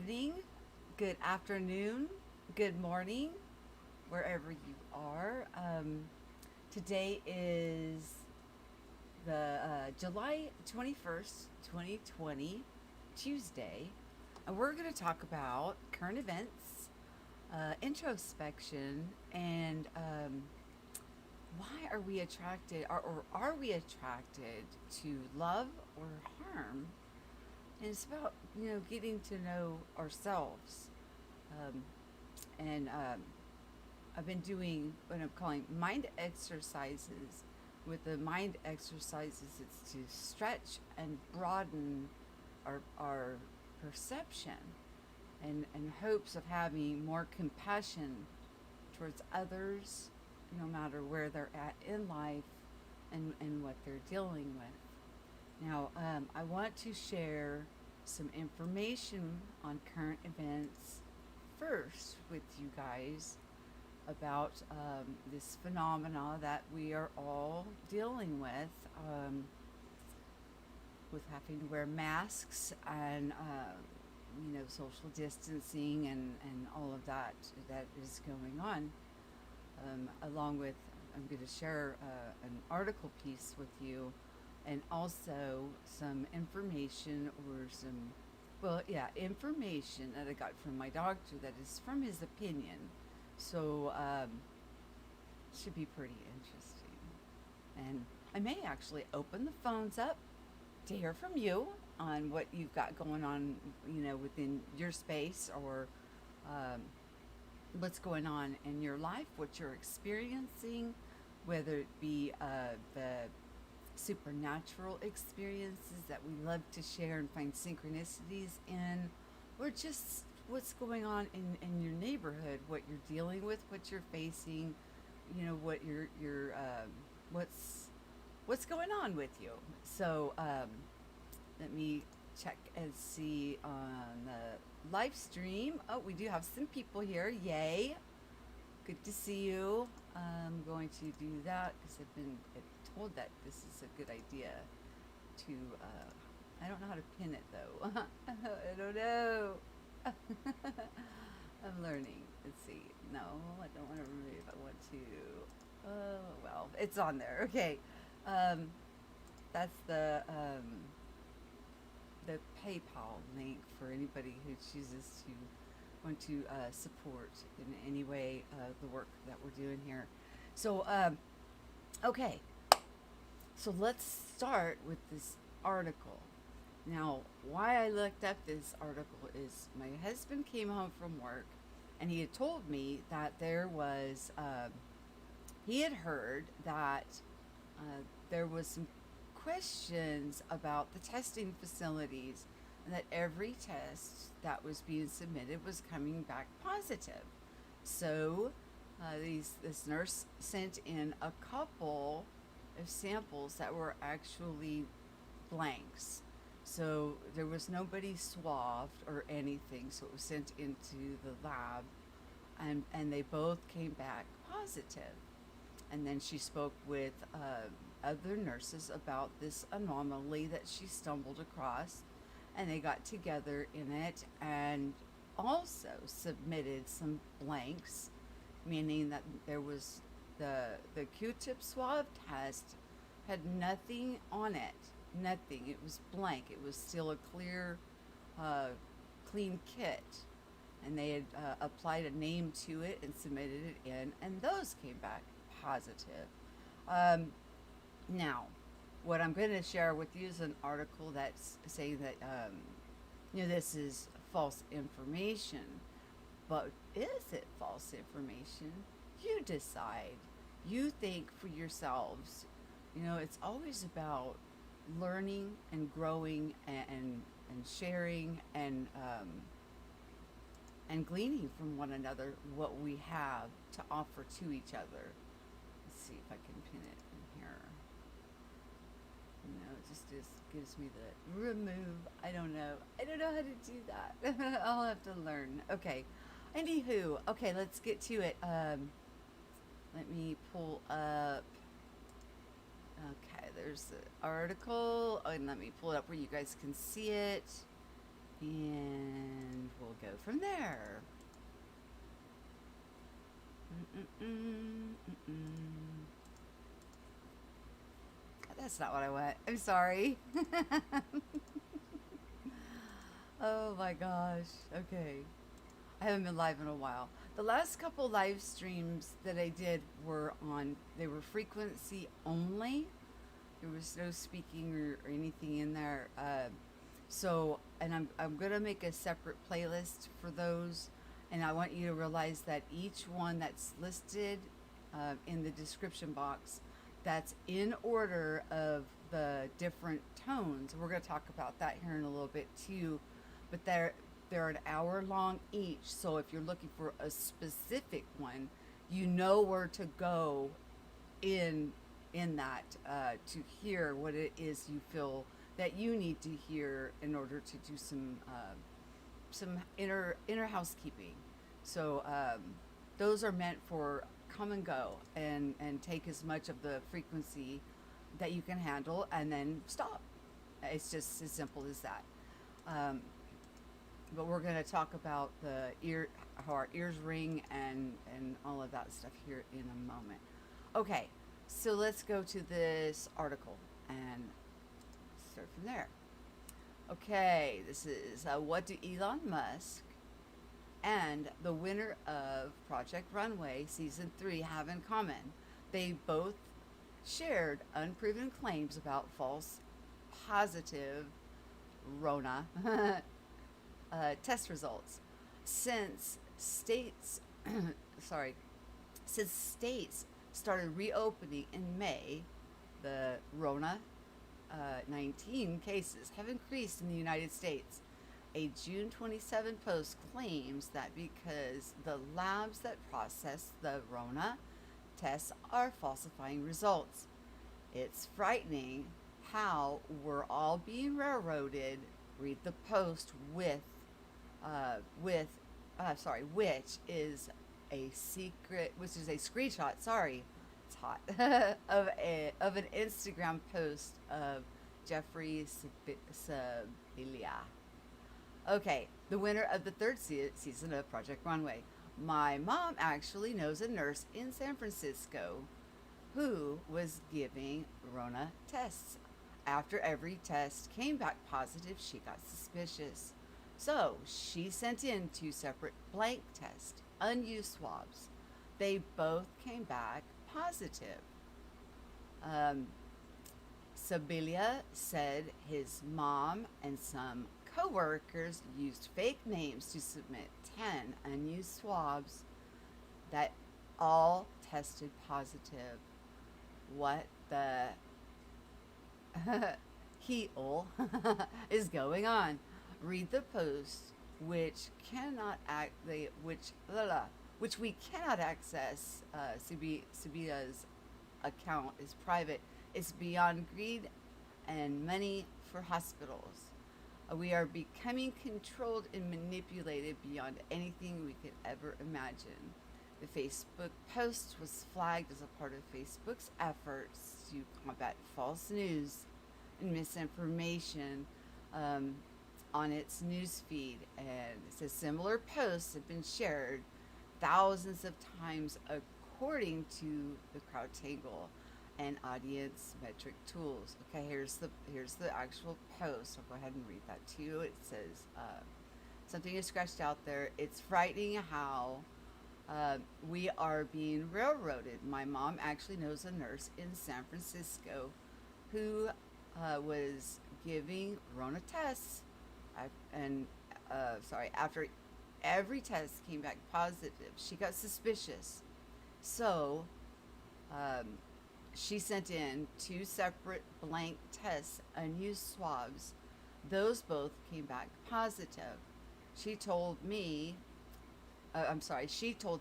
evening, good afternoon, good morning, wherever you are. Today is the July 21st, 2020, Tuesday, and we're going to talk about current events, introspection, and why are we attracted, or are we attracted to love or harm? And it's about, getting to know ourselves. Um, and I've been doing what I'm calling mind exercises. With the mind exercises, it's to stretch and broaden our perception and in hopes of having more compassion towards others, no matter where they're at in life and what they're dealing with. Now, I want to share some information on current events first with you guys about this phenomena that we are all dealing with having to wear masks and social distancing and all of that that is going on. Along with, I'm going to share an article piece with you, and also some information or some, well, yeah, information that I got from my doctor that is from his opinion. So, should be pretty interesting. And I may actually open the phones up to hear from you on what you've got going on, within your space, or um, what's going on in your life, what you're experiencing, whether it be the supernatural experiences that we love to share and find synchronicities in, or just what's going on in your neighborhood, what you're dealing with, what you're facing, what what's going on with you. So let me check and see on the live stream. Oh, we do have some people here. Yay! Good to see you. I'm going to do that because I've been told that this is a good idea to. I don't know how to pin it though. I don't know. I'm learning. Let's see. No, I don't want to remove. I want to. Oh well, it's on there. Okay. Um, that's the PayPal link for anybody who chooses to want to support in any way the work that we're doing here. So, okay, so let's start with this article. Now, why I looked up this article is my husband came home from work and he had told me that he had heard that there was some questions about the testing facilities and that every test that was being submitted was coming back positive. So this nurse sent in a couple of samples that were actually blanks. So there was nobody swabbed or anything. So it was sent into the lab, and they both came back positive. And then she spoke with other nurses about this anomaly that she stumbled across, and they got together in it and also submitted some blanks, meaning that there was the Q-tip swab test had nothing on it, nothing. It was blank. It was still a clear, clean kit, and they had applied a name to it and submitted it in, and those came back positive. Um, Now, what I'm going to share with you is an article that's saying that this is false information. But is it false information? You decide. You think for yourselves. It's always about learning and growing and sharing and gleaning from one another what we have to offer to each other. Let's see if I can pin it in here. It just gives me the remove. I don't know. I don't know how to do that. I'll have to learn. Okay. Anywho, okay, let's get to it. Let me pull up. Okay, there's the article, and let me pull it up where you guys can see it. And we'll go from there. That's not what I want. I'm sorry. Oh my gosh. Okay. I haven't been live in a while. The last couple live streams that I did they were frequency only. There was no speaking or anything in there. And I'm gonna make a separate playlist for those, and I want you to realize that each one that's listed in the description box, that's in order of the different tones. We're gonna talk about that here in a little bit too, but they're an hour long each. So if you're looking for a specific one, you know where to go in that to hear what it is you feel that you need to hear in order to do some inner housekeeping. So those are meant for come and go and take as much of the frequency that you can handle and then stop. It's just as simple as that. But we're going to talk about how our ears ring and all of that stuff here in a moment. Okay, so let's go to this article and start from there. Okay, this is what do Elon Musk and the winner of Project Runway Season 3 have in common? They both shared unproven claims about false positive Rona test results. Since states started reopening in May, the Rona 19 cases have increased in the United States. A June 27 post claims that because the labs that process the Rona tests are falsifying results. It's frightening how we're all being railroaded. Read the post which is a screenshot. Sorry, it's hot of an Instagram post of Jeffrey Sabilia. Okay, the winner of the third season of Project Runway. My mom actually knows a nurse in San Francisco who was giving Rona tests. After every test came back positive, she got suspicious. So she sent in 2 separate blank tests, unused swabs. They both came back positive. Sabilia said his mom and some coworkers used fake names to submit 10 unused swabs that all tested positive. What the heel is going on? Read the post, which we cannot access. Sabilia's account is private. It's beyond greed and money for hospitals. We are becoming controlled and manipulated beyond anything we could ever imagine. The Facebook post was flagged as a part of Facebook's efforts to combat false news and misinformation on its news feed. And it says similar posts have been shared thousands of times according to the CrowdTangle and audience metric tools. Okay, here's the actual post. I'll go ahead and read that to you. It says something is scratched out there. It's frightening how we are being railroaded. My mom actually knows a nurse in San Francisco who was giving Rona tests, after every test came back positive, she got suspicious. So she sent in 2 separate blank tests, unused swabs. Those both came back positive. She told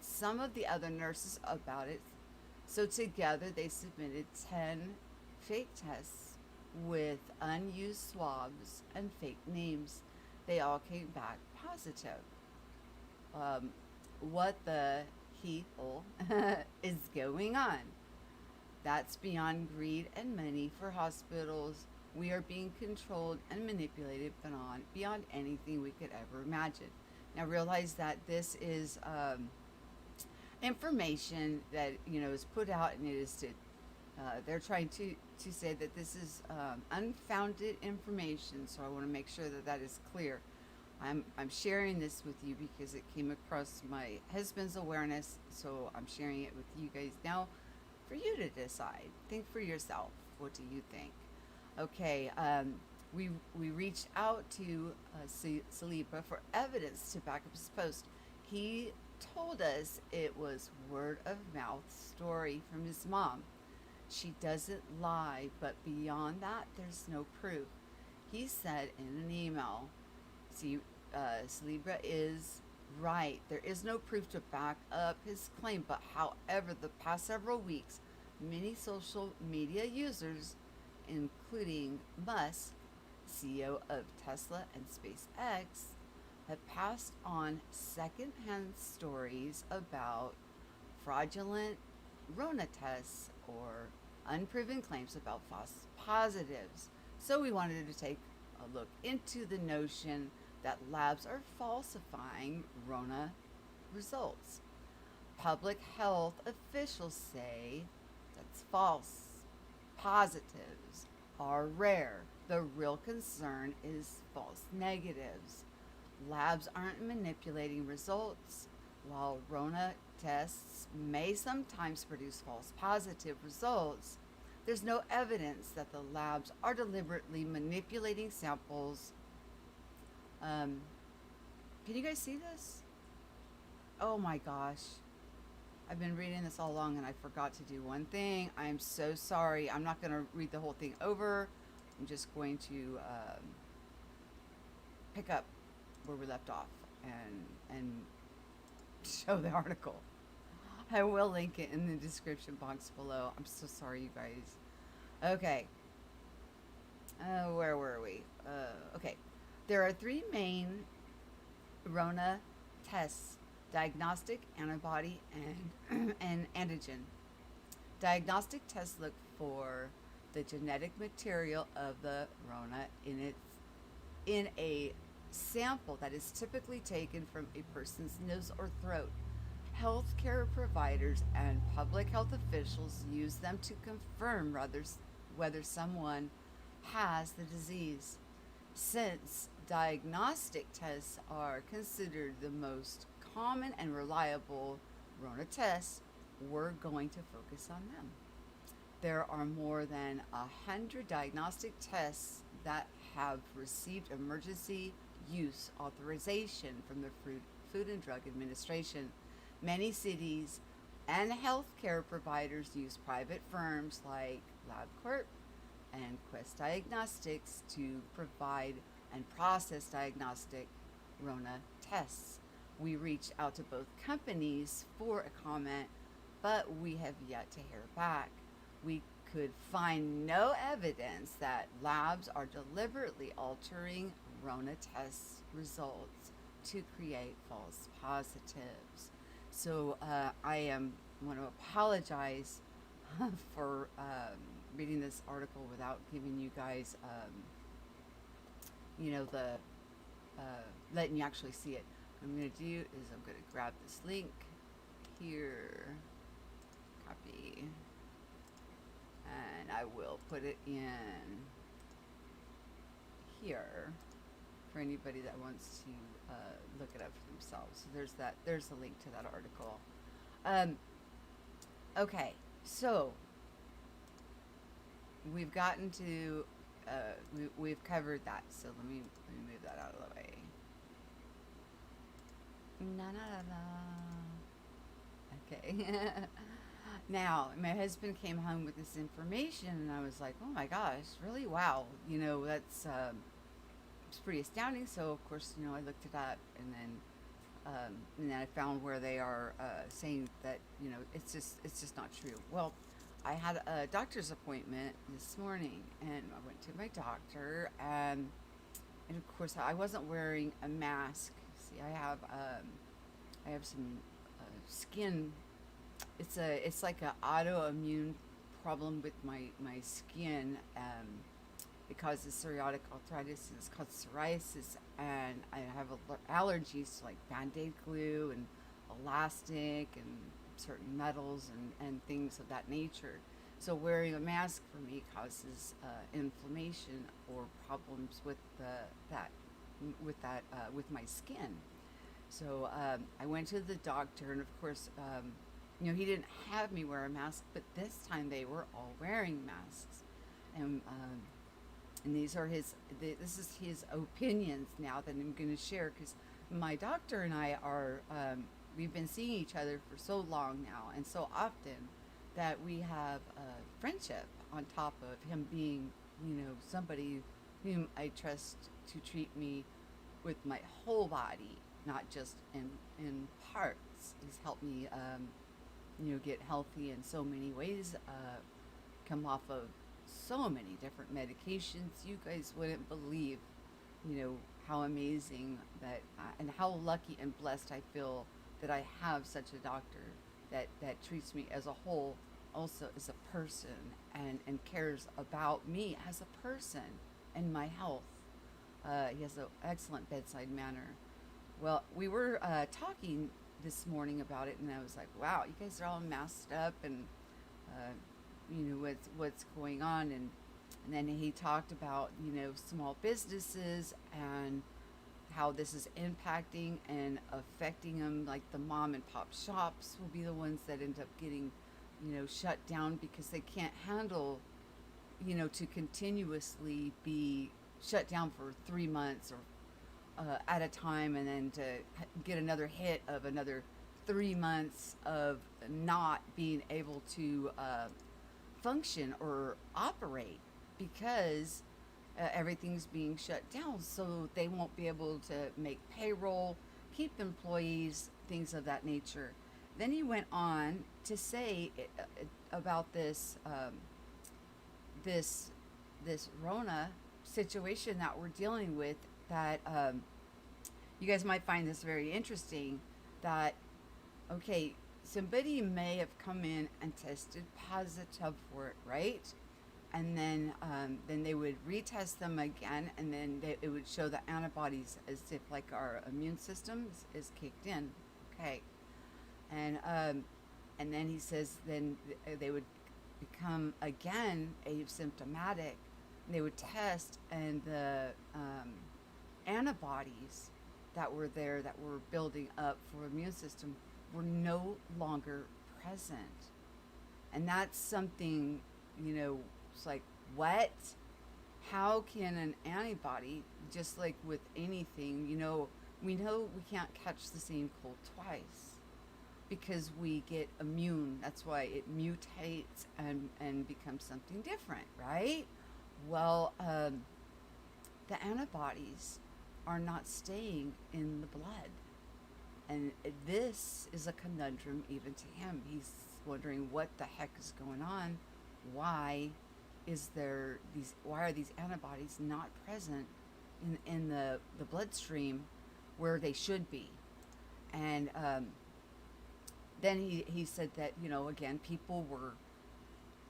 some of the other nurses about it. So together they submitted 10 fake tests with unused swabs and fake names. They all came back positive. What the hell is going on? That's beyond greed and money for hospitals. We are being controlled and manipulated beyond anything we could ever imagine. Now realize that this is information that is put out, and it is to they're trying to say that this is unfounded information. So I want to make sure that that is clear. I'm sharing this with you because it came across my husband's awareness, so I'm sharing it with you guys now for you to decide. Think for yourself. What do you think? Okay, we reached out to Saliba for evidence to back up his post. He told us it was word of mouth story from his mom. She doesn't lie, but beyond that, there's no proof. He said in an email, see, Celebra is right. There is no proof to back up his claim, but however, the past several weeks, many social media users, including Musk, CEO of Tesla and SpaceX, have passed on secondhand stories about fraudulent Rona tests or unproven claims about false positives. So we wanted to take a look into the notion that labs are falsifying Rona results. Public health officials say that's false. Positives are rare. The real concern is false negatives. Labs aren't manipulating results. While Rona tests may sometimes produce false positive results, there's no evidence that the labs are deliberately manipulating samples. Can you guys see this? Oh my gosh. I've been reading this all along and I forgot to do one thing. I'm so sorry. I'm not going to read the whole thing over. I'm just going to pick up where we left off and show the article. I will link it in the description box below. I'm so sorry, you guys. Okay. Where were we? Okay. There are three main Rona tests: diagnostic, antibody, and antigen. Diagnostic tests look for the genetic material of the Rona in a sample that is typically taken from a person's nose or throat. Healthcare providers and public health officials use them to confirm whether someone has the disease. Since diagnostic tests are considered the most common and reliable Rona tests, we're going to focus on them. There are more than 100 diagnostic tests that have received emergency use authorization from the Food and Drug Administration. Many cities and healthcare providers use private firms like LabCorp and Quest Diagnostics to provide and process diagnostic Rona tests. We reached out to both companies for a comment, but we have yet to hear back. We could find no evidence that labs are deliberately altering Rona test results to create false positives. So I want to apologize for reading this article without giving you guys, the letting you actually see it. What I'm going to do is I'm going to grab this link here, copy, and I will put it in here for anybody that wants to look it up for themselves. So there's the link to that article. Okay, so we've gotten to we've covered that. So let me move that out of the way. Okay. Now, my husband came home with this information, and I was like, "Oh my gosh, really? Wow! That's it's pretty astounding." So, of course, I looked it up, and then I found where they are saying that it's just not true. Well, I had a doctor's appointment this morning, and I went to my doctor, and of course, I wasn't wearing a mask. See, I have some skin. It's like an autoimmune problem with my skin, It causes psoriatic arthritis, and it's called psoriasis. And I have allergies to like Band-Aid glue and elastic and certain metals and things of that nature. So wearing a mask for me causes inflammation or problems with with my skin. So I went to the doctor, and of course, he didn't have me wear a mask, but this time they were all wearing masks, and this is his opinions now that I'm going to share, because my doctor and I are we've been seeing each other for so long now and so often that we have a friendship on top of him being, somebody whom I trust to treat me with my whole body, not just in parts. He's helped me, get healthy in so many ways, come off of so many different medications. You guys wouldn't believe, how amazing that, and how lucky and blessed I feel that I have such a doctor that treats me as a whole, also as a person, and cares about me as a person and my health. He has an excellent bedside manner. Well, we were talking this morning about it, and I was like, wow, you guys are all masked up, and what's going on. And then he talked about, small businesses and how this is impacting and affecting them. Like the mom and pop shops will be the ones that end up getting, shut down because they can't handle, to continuously be shut down for 3 months or at a time, and then to get another hit of another 3 months of not being able to function or operate because everything's being shut down. So they won't be able to make payroll, keep employees, things of that nature. Then he went on to say about this Rona situation that we're dealing with, that you guys might find this very interesting, that, okay, somebody may have come in and tested positive for it, right? And then they would retest them again, and then it would show the antibodies as if like our immune system is kicked in, okay? And then he says then they would become again asymptomatic. They would test, and the antibodies that were there, that were building up for immune system, were no longer present. And that's something, it's like, what? How can an antibody, just like with anything, we know we can't catch the same cold twice because we get immune. That's why it mutates and becomes something different, right? Well, the antibodies are not staying in the blood. And this is a conundrum even to him. He's wondering what the heck is going on. Why are these antibodies not present in the bloodstream where they should be? And then he said that, again, people were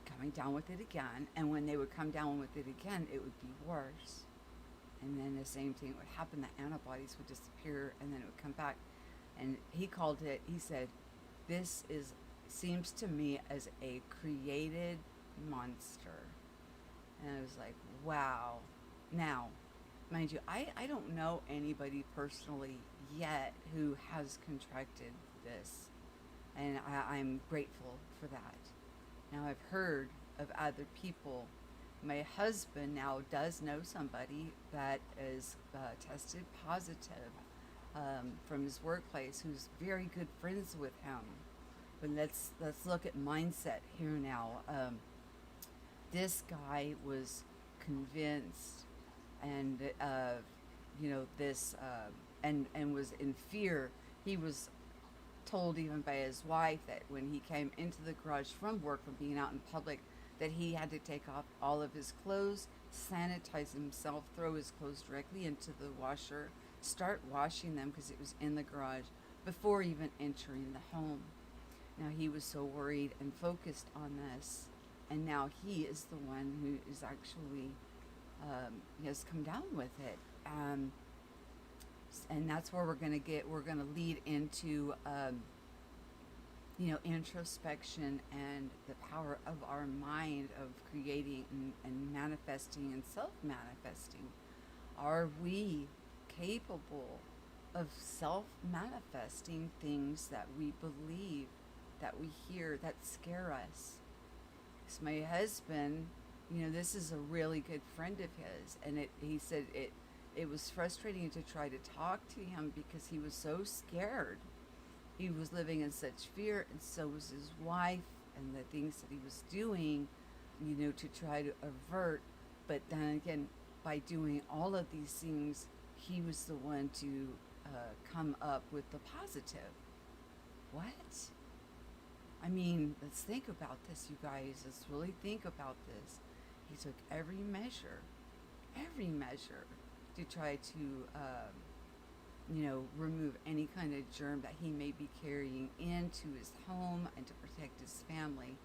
coming down with it again, and when they would come down with it again, it would be worse. And then the same thing would happen, the antibodies would disappear, and then it would come back. And he said, this seems to me as a created monster. And I was like, wow. Now, mind you, I don't know anybody personally yet who has contracted this, and I'm grateful for that. Now, I've heard of other people. My husband now does know somebody that is tested positive from his workplace, who's very good friends with him. But let's look at mindset here now. This guy was convinced, and and was in fear. He was told even by his wife that when he came into the garage from work, from being out in public, that he had to take off all of his clothes, sanitize himself, throw his clothes directly into the washer, start washing them because it was in the garage, before even entering the home. Now he was so worried and focused on this, and now he is the one who is actually has come down with it. And that's where we're going to lead into, introspection and the power of our mind of creating and manifesting and self-manifesting. Are we capable of self-manifesting things that we believe, that we hear, that scare us? Because my husband, this is a really good friend of his, and he said it was frustrating to try to talk to him because he was so scared. He was living in such fear, and so was his wife, and the things that he was doing, to try to avert. But then again, by doing all of these things, he was the one to come up with the positive. What? I mean, let's think about this, you guys. Let's really think about this. He took every measure to try to, remove any kind of germ that he may be carrying into his home and to protect his family.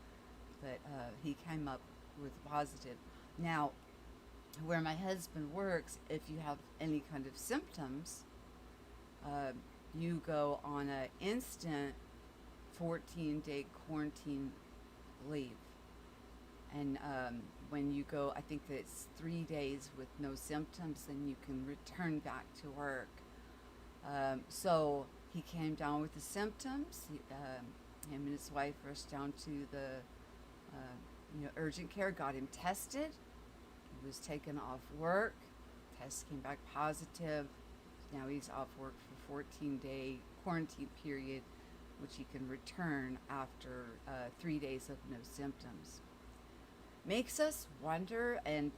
But he came up with positive. Now, where my husband works, if you have any kind of symptoms, you go on an instant 14-day quarantine leave. And when you go, I think that it's 3 days with no symptoms, then you can return back to work. So he came down with the symptoms. Him and his wife rushed down to the urgent care, got him tested. He was taken off work. Test came back positive. Now he's off work for 14-day quarantine period, which he can return after 3 days of no symptoms. Makes us wonder and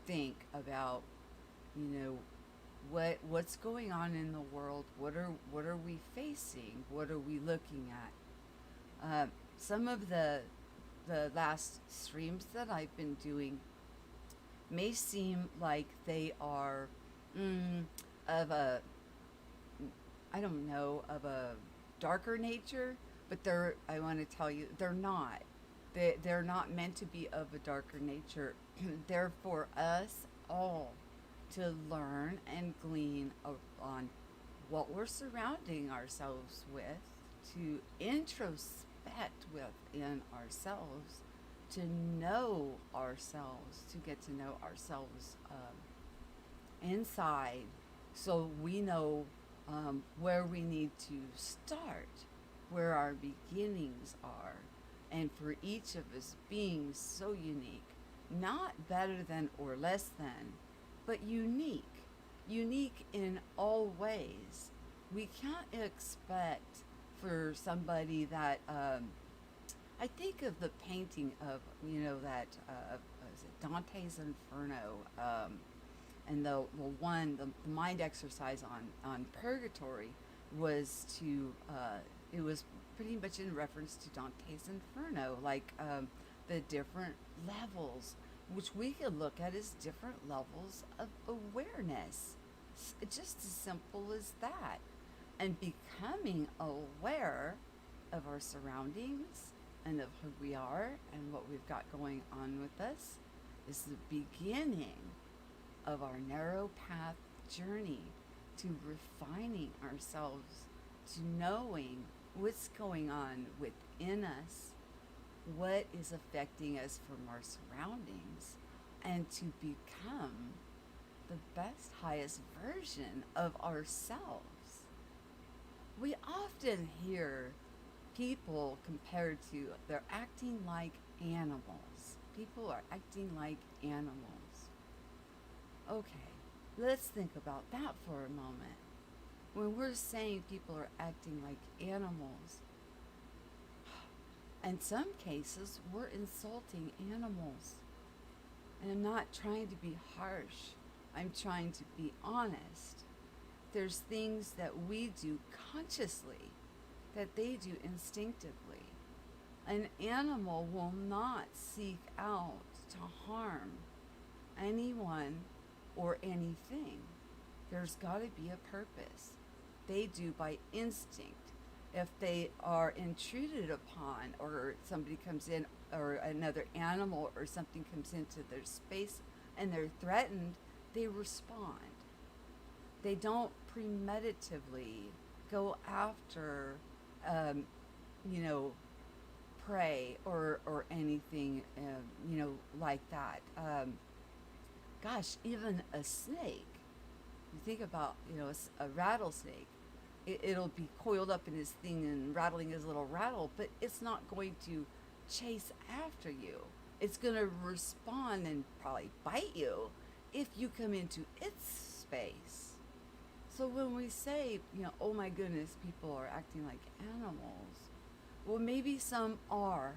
think about, what's going on in the world. What are we facing? What are we looking at? Some of the last streams that I've been doing may seem like they are of a darker nature, but I want to tell you, they're not. They're not meant to be of a darker nature. They're for us all to learn and glean on what we're surrounding ourselves with, to introspect within ourselves, to know ourselves, to get to know ourselves inside, so we know where we need to start, where our beginnings are. And for each of us being so unique, not better than or less than, but unique in all ways. We can't expect for somebody that, I think of the painting of, that, is it Dante's Inferno, and the mind exercise on purgatory was to, it was pretty much in reference to Dante's Inferno, like the different levels, which we could look at as different levels of awareness. It's just as simple as that. And becoming aware of our surroundings and of who we are and what we've got going on with us is the beginning of our narrow path journey to refining ourselves, to knowing what's going on within us, what is affecting us from our surroundings, and to become the best, highest version of ourselves. We often hear people compared to, they're acting like animals. People are acting like animals. Okay, let's think about that for a moment. When we're saying people are acting like animals, in some cases, we're insulting animals. And I'm not trying to be harsh. I'm trying to be honest. There's things that we do consciously that they do instinctively. An animal will not seek out to harm anyone or anything. There's got to be a purpose. They do by instinct. If they are intruded upon, or somebody comes in, or another animal or something comes into their space, and they're threatened, they respond. They don't premeditatively go after, um, you know, prey or anything, like that. Gosh, even a snake. You think about, a rattlesnake. It'll be coiled up in his thing and rattling his little rattle, but it's not going to chase after you. It's going to respond and probably bite you if you come into its space. So when we say, oh my goodness, people are acting like animals, well, maybe some are.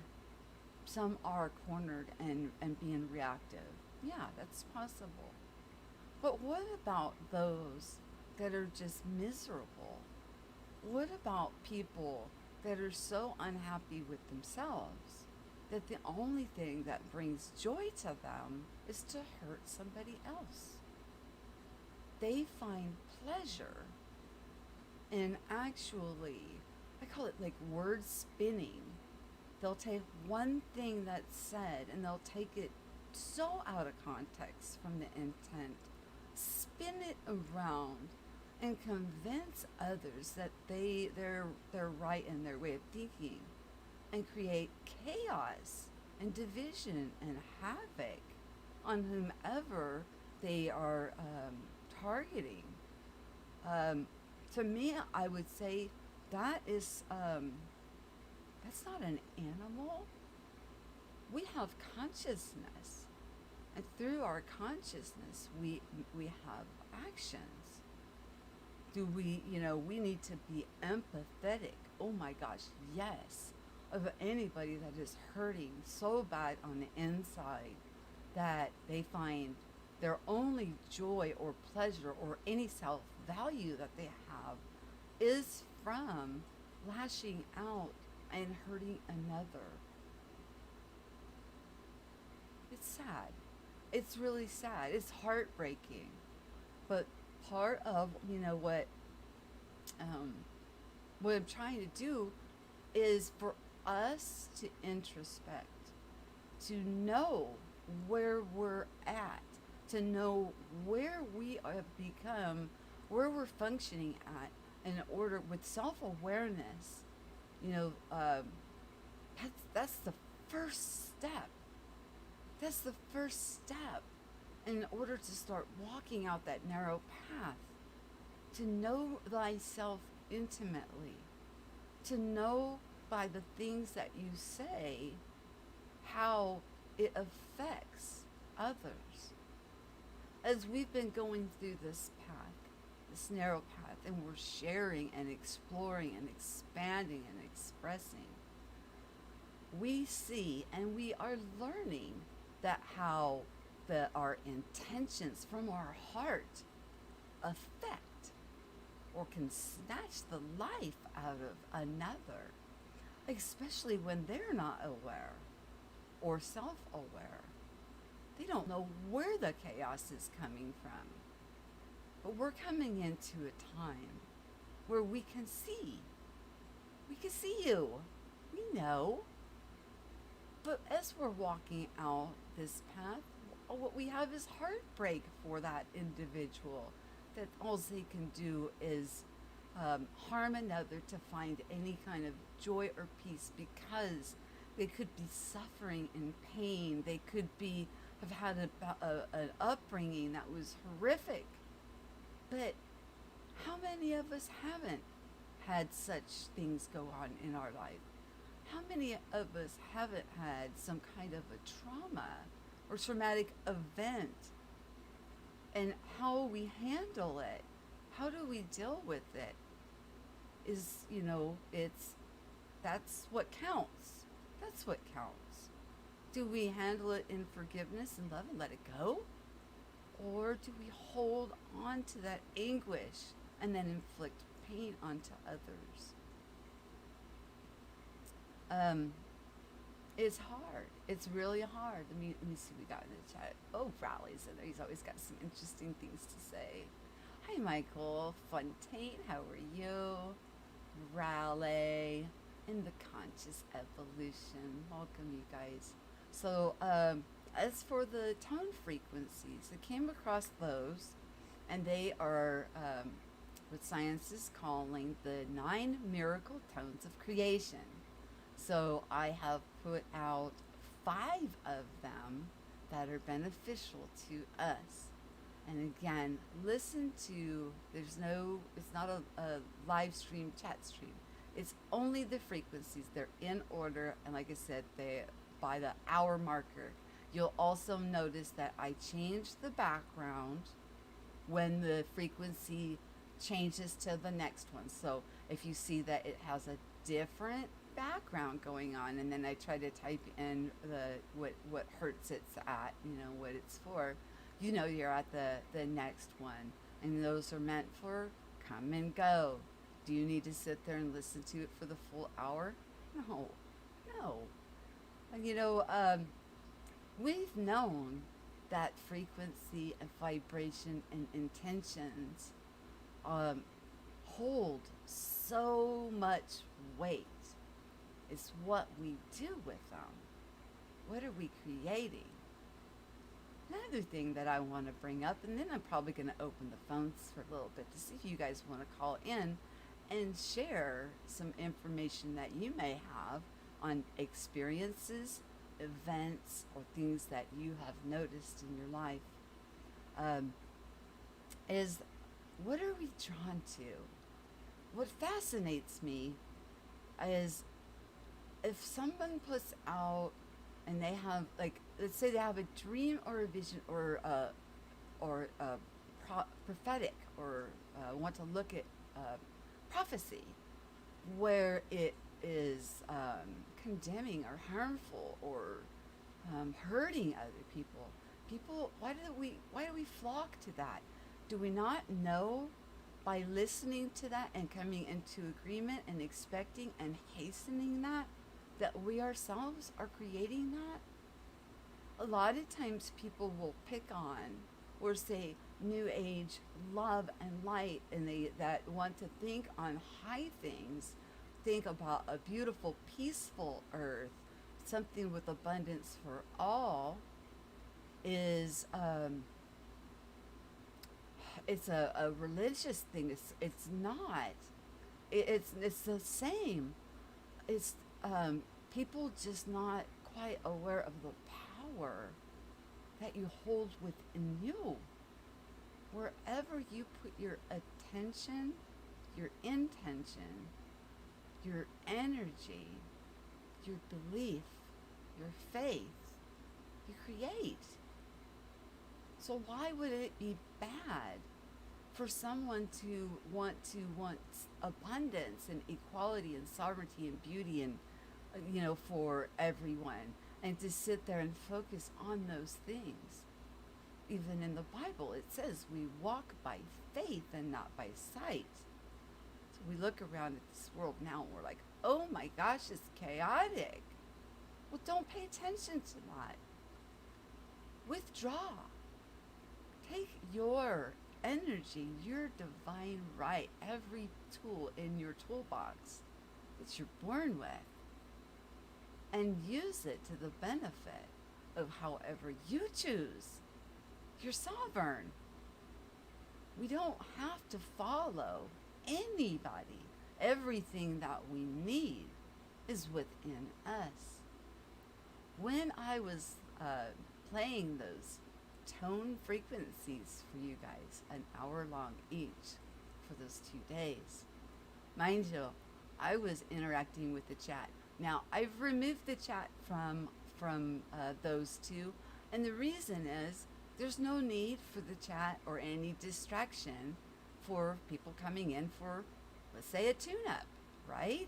Some are cornered and being reactive. Yeah, that's possible. But what about those that are just miserable? What about people that are so unhappy with themselves that the only thing that brings joy to them is to hurt somebody else? They find pleasure in actually, I call it like word spinning. They'll take one thing that's said and they'll take it so out of context from the intent, spin it around, and convince others that they're right in their way of thinking, and create chaos and division and havoc on whomever they are targeting. To me, I would say that is that's not an animal. We have consciousness, and through our consciousness, we have actions. Do we, we need to be empathetic. Oh my gosh, yes. Of anybody that is hurting so bad on the inside that they find their only joy or pleasure or any self value that they have is from lashing out and hurting another. It's sad. It's really sad. It's heartbreaking. But part of, what I'm trying to do is for us to introspect, to know where we're at, to know where we have become, where we're functioning at, in order with self-awareness. That's the first step. That's the first step in order to start walking out that narrow path, to know thyself intimately, to know by the things that you say how it affects others. As we've been going through this path, this narrow path, and we're sharing and exploring and expanding and expressing, we see and we are learning that how our intentions from our heart affect or can snatch the life out of another, especially when they're not aware or self-aware. They don't know where the chaos is coming from. But we're coming into a time where we can see. We can see you. We know. But as we're walking out this path, what we have is heartbreak for that individual, that all they can do is harm another to find any kind of joy or peace, because they could be suffering in pain. They could have had an upbringing that was horrific. But how many of us haven't had such things go on in our life? How many of us haven't had some kind of a trauma or traumatic event? And how we handle it, how do we deal with it, is, that's what counts. That's what counts. Do we handle it in forgiveness and love and let it go? Or do we hold on to that anguish and then inflict pain onto others? It's hard. It's really hard. Let me see what we got in the chat. Oh, Raleig's in there. He's always got some interesting things to say. Hi, Michael Fontaine. How are you? Raleigh in the conscious evolution. Welcome, you guys. So, as for the tone frequencies, I came across those, and they are what science is calling the 9 miracle tones of creation. So I have put out 5 of them that are beneficial to us. And again, listen to, it's not a live stream, chat stream. It's only the frequencies. They're in order. And like I said, they by the hour marker. You'll also notice that I changed the background when the frequency changes to the next one. So if you see that it has a different background going on, and then I try to type in what hertz it's at, what it's for, you're at the next one. And those are meant for come and go. Do you need to sit there and listen to it for the full hour? No. We've known that frequency and vibration and intentions hold so much weight. It's what we do with them. What are we creating? Another thing that I want to bring up, and then I'm probably going to open the phones for a little bit to see if you guys want to call in and share some information that you may have on experiences, events, or things that you have noticed in your life. Is what are we drawn to? What fascinates me is if someone puts out and they have, like, let's say they have a dream or a vision or prophetic, or want to look at prophecy where it is condemning or harmful or hurting other people. Why do we flock to that? Do we not know by listening to that and coming into agreement and expecting and hastening that we ourselves are creating that? A lot of times people will pick on or say new age love and light, and they that want to think on high things, think about a beautiful peaceful earth, something with abundance for all, is it's a religious thing. It's not. It's the same. It's people just not quite aware of the power that you hold within you. Wherever you put your attention, your intention, your energy, your belief, your faith, you create. So why would it be bad for someone to want abundance and equality and sovereignty and beauty and for everyone, and to sit there and focus on those things? Even in the Bible it says we walk by faith and not by sight. So we look around at this world now and we're like, oh my gosh, it's chaotic. Well, don't pay attention to that. Withdraw. Take your energy, your divine right, every tool in your toolbox that you're born with, and use it to the benefit of however you choose. You're sovereign. We don't have to follow anybody. Everything that we need is within us. When I was playing those tone frequencies for you guys, an hour long each for those 2 days, mind you, I was interacting with the chat. Now I've removed the chat from those two, and the reason is there's no need for the chat or any distraction for people coming in for, let's say, a tune-up, right?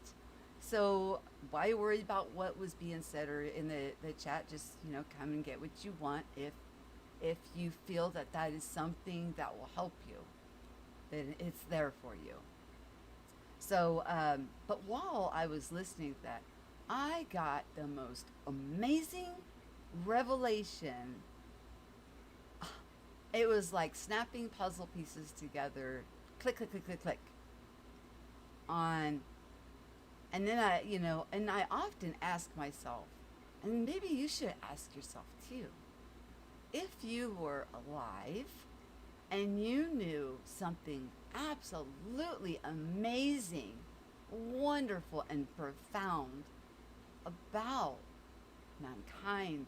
So why worry about what was being said or in the chat? Just come and get what you want. If you feel that is something that will help you, then it's there for you. So but while I was listening to that, I got the most amazing revelation. It was like snapping puzzle pieces together, click, click, click, click, click, on. And then I often ask myself, and maybe you should ask yourself too, if you were alive and you knew something absolutely amazing, wonderful, and profound about mankind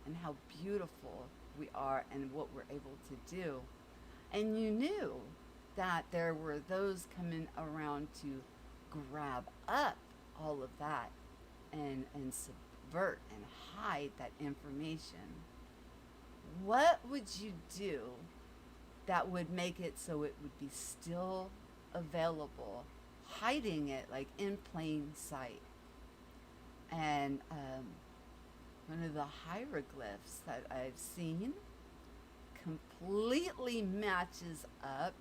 and how beautiful we are and what we're able to do, and you knew that there were those coming around to grab up all of that and subvert and hide that information, what would you do that would make it so it would be still available, hiding it like in plain sight? And one of the hieroglyphs that I've seen completely matches up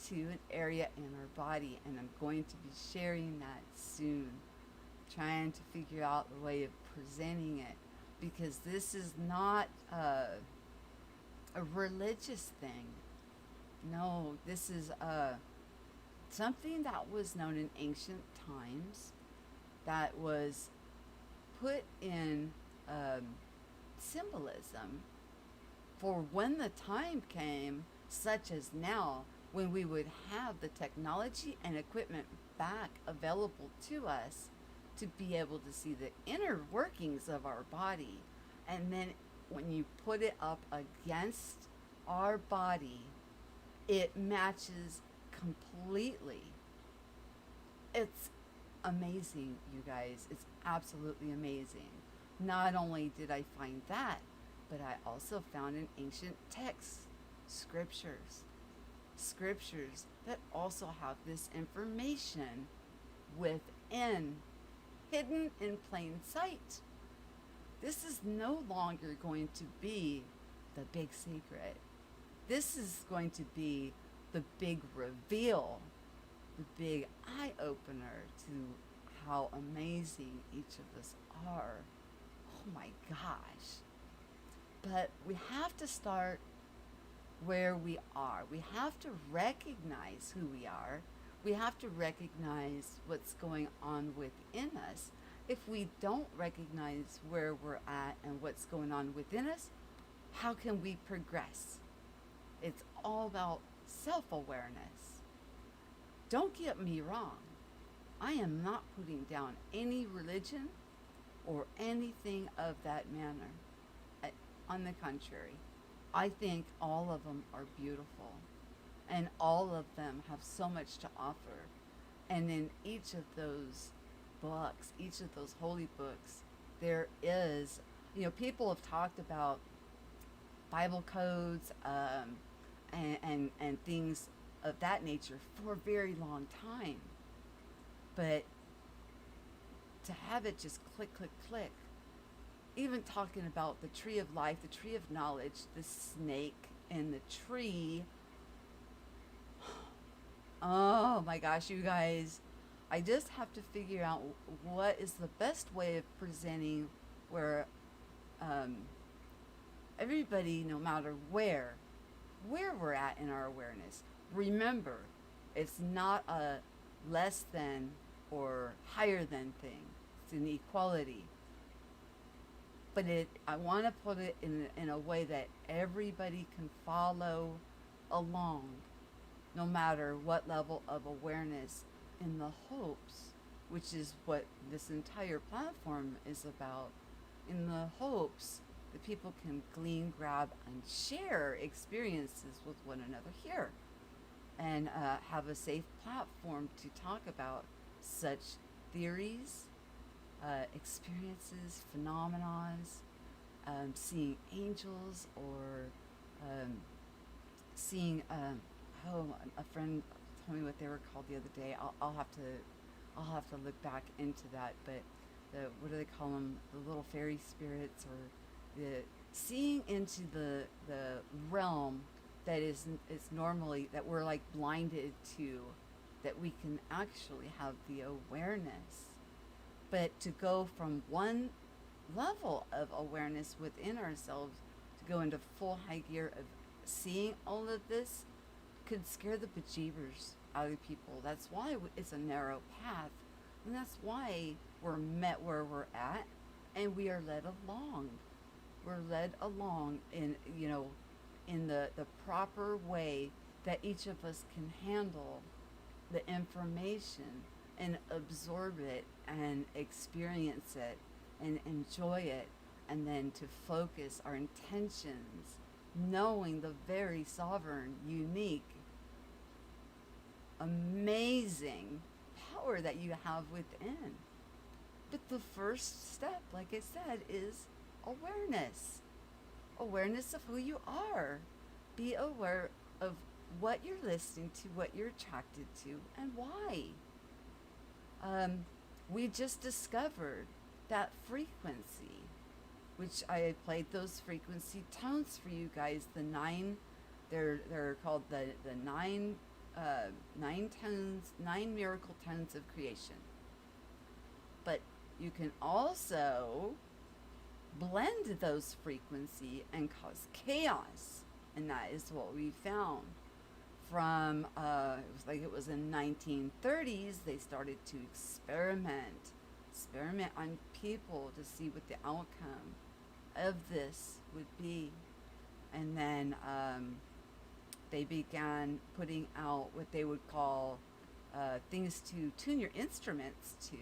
to an area in our body, and I'm going to be sharing that soon, trying to figure out the way of presenting it, because this is not a religious thing. No, this is something that was known in ancient times, that was put in symbolism for when the time came, such as now, when we would have the technology and equipment back available to us to be able to see the inner workings of our body. And then when you put it up against our body, it matches completely. It's amazing, you guys. It's absolutely amazing. Not only did I find that, but I also found in ancient texts, scriptures that also have this information within, hidden in plain sight. This is no longer going to be the big secret. This is going to be the big reveal, the big eye opener to how amazing each of us are. Oh my gosh. But we have to start where we are. We have to recognize who we are. We have to recognize what's going on within us. If we don't recognize where we're at and what's going on within us, how can we progress? It's all about self-awareness. Don't get me wrong. I am not putting down any religion or anything of that manner. On the contrary, I think all of them are beautiful, and all of them have so much to offer. And in each of those books, each of those holy books, there is, people have talked about Bible codes and things of that nature for a very long time. But to have it just click, click, click, even talking about the tree of life, the tree of knowledge, the snake and the tree. Oh my gosh, you guys. I just have to figure out what is the best way of presenting where everybody, no matter where we're at in our awareness, remember, it's not a less than or higher than thing. It's an equality. But I want to put it in a way that everybody can follow along, no matter what level of awareness, in the hopes, which is what this entire platform is about, in the hopes that people can glean, grab, and share experiences with one another here, and have a safe platform to talk about such theories, experiences, phenomena, seeing angels, or seeing. A friend told me what they were called the other day. I'll have to look back into that. But what do they call them? The little fairy spirits, or the seeing into the realm that is normally that we're like blinded to, that we can actually have the awareness. But to go from one level of awareness within ourselves to go into full high gear of seeing all of this could scare the bejeebers out of people. That's why it's a narrow path, and that's why we're met where we're at, and we are led along. We're led along in, in the proper way that each of us can handle the information and absorb it and experience it and enjoy it, and then to focus our intentions, knowing the very sovereign, unique, amazing power that you have within. But the first step, like I said, is awareness. Awareness of who you are. Be aware of what you're listening to, what you're attracted to, and why. We just discovered that frequency, which I played those frequency tones for you guys. The nine, they're called the nine tones, nine miracle tones of creation. But you can also blend those frequency and cause chaos, and that is what we found. From it was in 1930s, they started to experiment on people to see what the outcome of this would be. And then they began putting out what they would call things to tune your instruments to.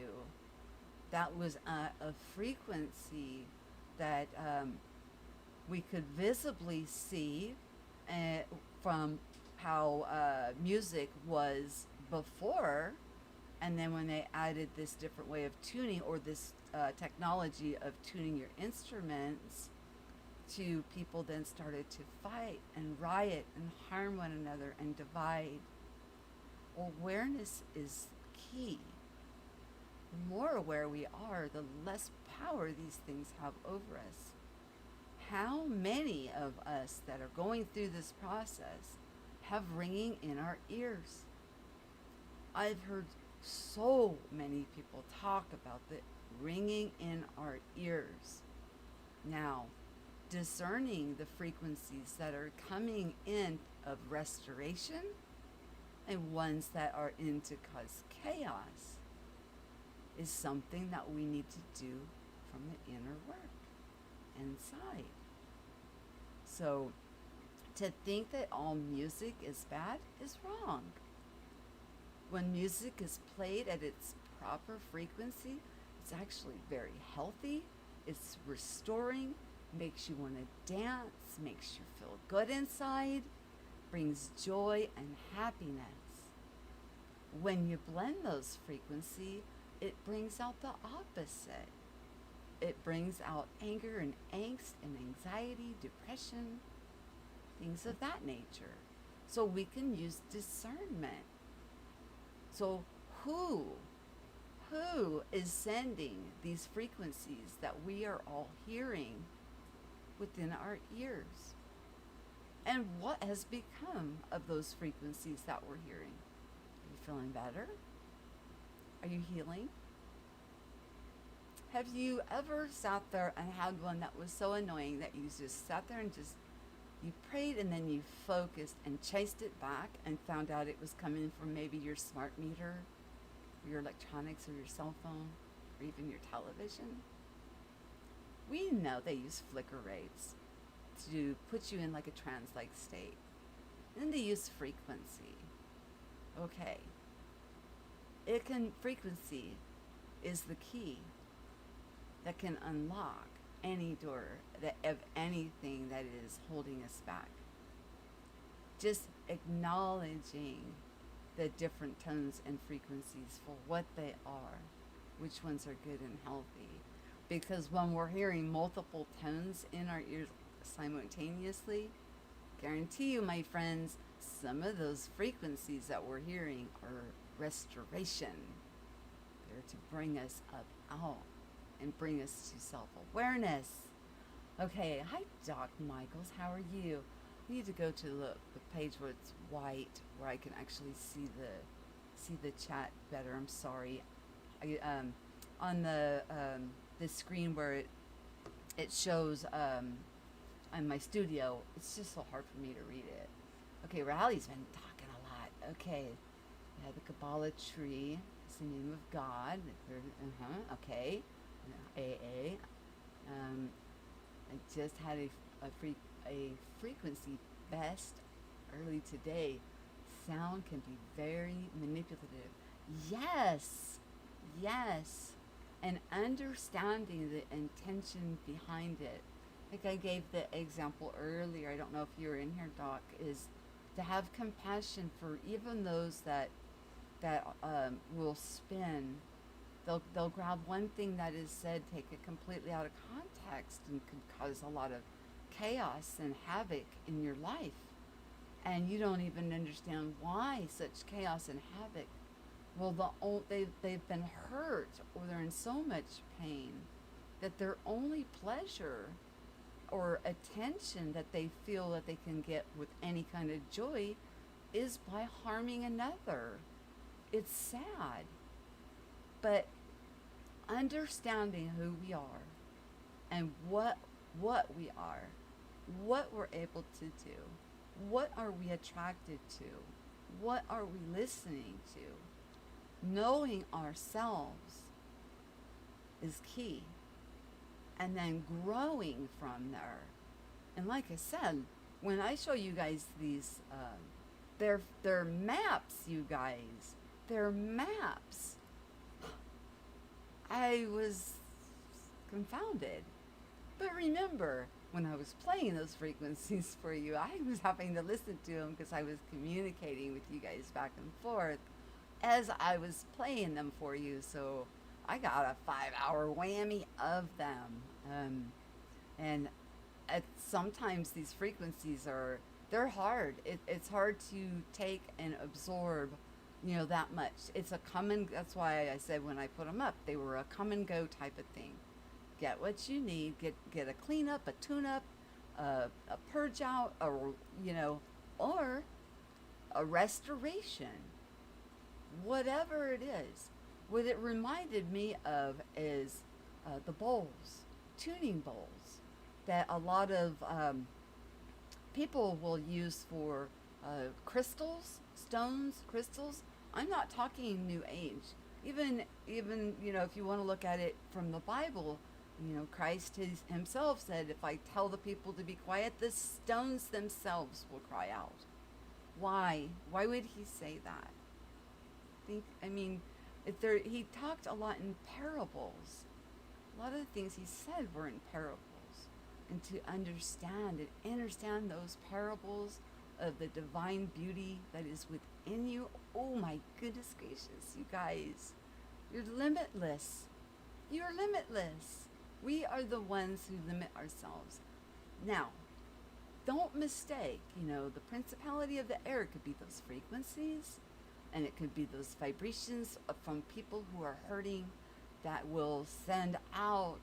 That was a frequency that we could visibly see from how music was before, and then when they added this different way of tuning, or this technology of tuning your instruments, to people then started to fight and riot and harm one another and divide. Awareness is key. The more aware we are, the less power these things have over us. How many of us that are going through this process have ringing in our ears? I've heard so many people talk about the ringing in our ears. Now, discerning the frequencies that are coming in of restoration and ones that are in to cause chaos is something that we need to do from the inner work inside. So to think that all music is bad is wrong. When music is played at its proper frequency, it's actually very healthy, it's restoring, makes you want to dance, makes you feel good inside, brings joy and happiness. When you blend those frequencies, it brings out the opposite. It brings out anger and angst and anxiety, depression, things of that nature. So we can use discernment. So who is sending these frequencies that we are all hearing within our ears? And what has become of those frequencies that we're hearing? Are you feeling better? Are you healing? Have you ever sat there and had one that was so annoying that you just sat there and you prayed and then you focused and chased it back and found out it was coming from maybe your smart meter, or your electronics, or your cell phone, or even your television? We know they use flicker rates to put you in like a trance-like state. And then they use frequency. Okay. Frequency is the key that can unlock any door of anything that is holding us back. Just acknowledging the different tones and frequencies for what they are, which ones are good and healthy. Because when we're hearing multiple tones in our ears simultaneously, guarantee you, my friends, some of those frequencies that we're hearing are restoration. They're to bring us up out and bring us to self-awareness. Okay, hi Doc Michaels, how are you? I need to go to the page where it's white, where I can actually see the chat better. I'm sorry. On the screen where it shows on my studio, it's just so hard for me to read it. Okay, Rally's been talking a lot. Okay, yeah, the Kabbalah tree is the name of God. Okay, AA. I just had a frequency best early today. Sound can be very manipulative. Yes, yes, and understanding the intention behind it. Like I gave the example earlier, I don't know if you were in here, Doc, is to have compassion for even those that will spin. They'll grab one thing that is said, take it completely out of context, and could cause a lot of chaos and havoc in your life. And you don't even understand why such chaos and havoc. Well, they've been hurt, or they're in so much pain that their only pleasure or attention that they feel that they can get with any kind of joy is by harming another. It's sad. But understanding who we are and what we are, what we're able to do, what are we attracted to, what are we listening to, knowing ourselves is key, and then growing from there. And like I said, when I show you guys these, they're maps, you guys. They're maps. I was confounded. But remember, when I was playing those frequencies for you, I was having to listen to them because I was communicating with you guys back and forth as I was playing them for you. So I got a 5-hour whammy of them. And sometimes these frequencies they're hard. It's hard to take and absorb, that much. It's a that's why I said when I put them up, they were a come and go type of thing. Get what you need, get a cleanup, a tune-up, a purge out, or a restoration. Whatever it is. What it reminded me of is the bowls, tuning bowls, that a lot of people will use for crystals, stones, crystals. I'm not talking New Age. Even if you want to look at it from the Bible, Christ himself said, if I tell the people to be quiet, the stones themselves will cry out. Why? Why would he say that? He talked a lot in parables. A lot of the things he said were in parables. And to understand those parables of the divine beauty that is within you. Oh my goodness gracious, you guys. You're limitless. You're limitless. We are the ones who limit ourselves. Now, don't mistake, the principality of the air could be those frequencies, and it could be those vibrations from people who are hurting that will send out,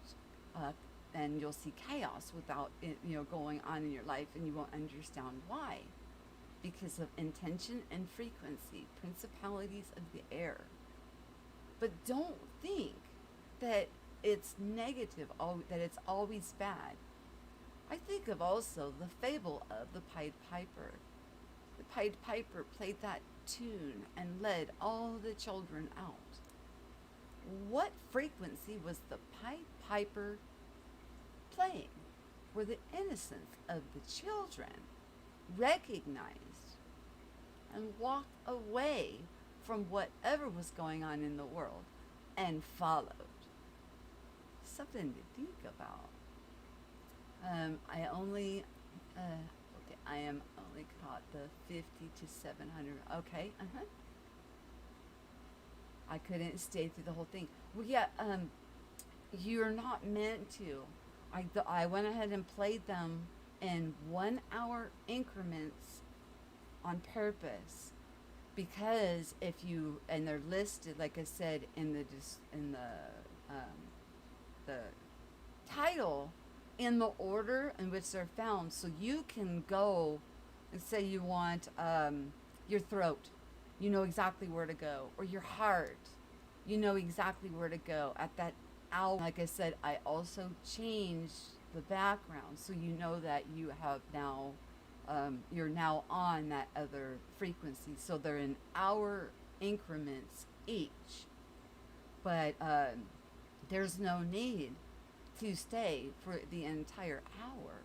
and you'll see chaos without it, going on in your life, and you won't understand why. Because of intention and frequency, principalities of the air. But don't think that it's negative, that it's always bad. I think of also the fable of the Pied Piper. The Pied Piper played that tune and led all the children out. What frequency was the Pied Piper playing? Where the innocence of the children recognized and walked away from whatever was going on in the world and followed. Something to think about. I am only caught the 50 to 700. Okay, I couldn't stay through the whole thing. Well, yeah, you're not meant to. I went ahead and played them in 1 hour increments on purpose, because and they're listed, like I said, in the title, in the order in which they're found, so you can go and say you want your throat, you know exactly where to go, or your heart, you know exactly where to go at that hour. Like I said, I also changed the background, so you know that you have now you're now on that other frequency. So they're in hour increments each, but there's no need to stay for the entire hour.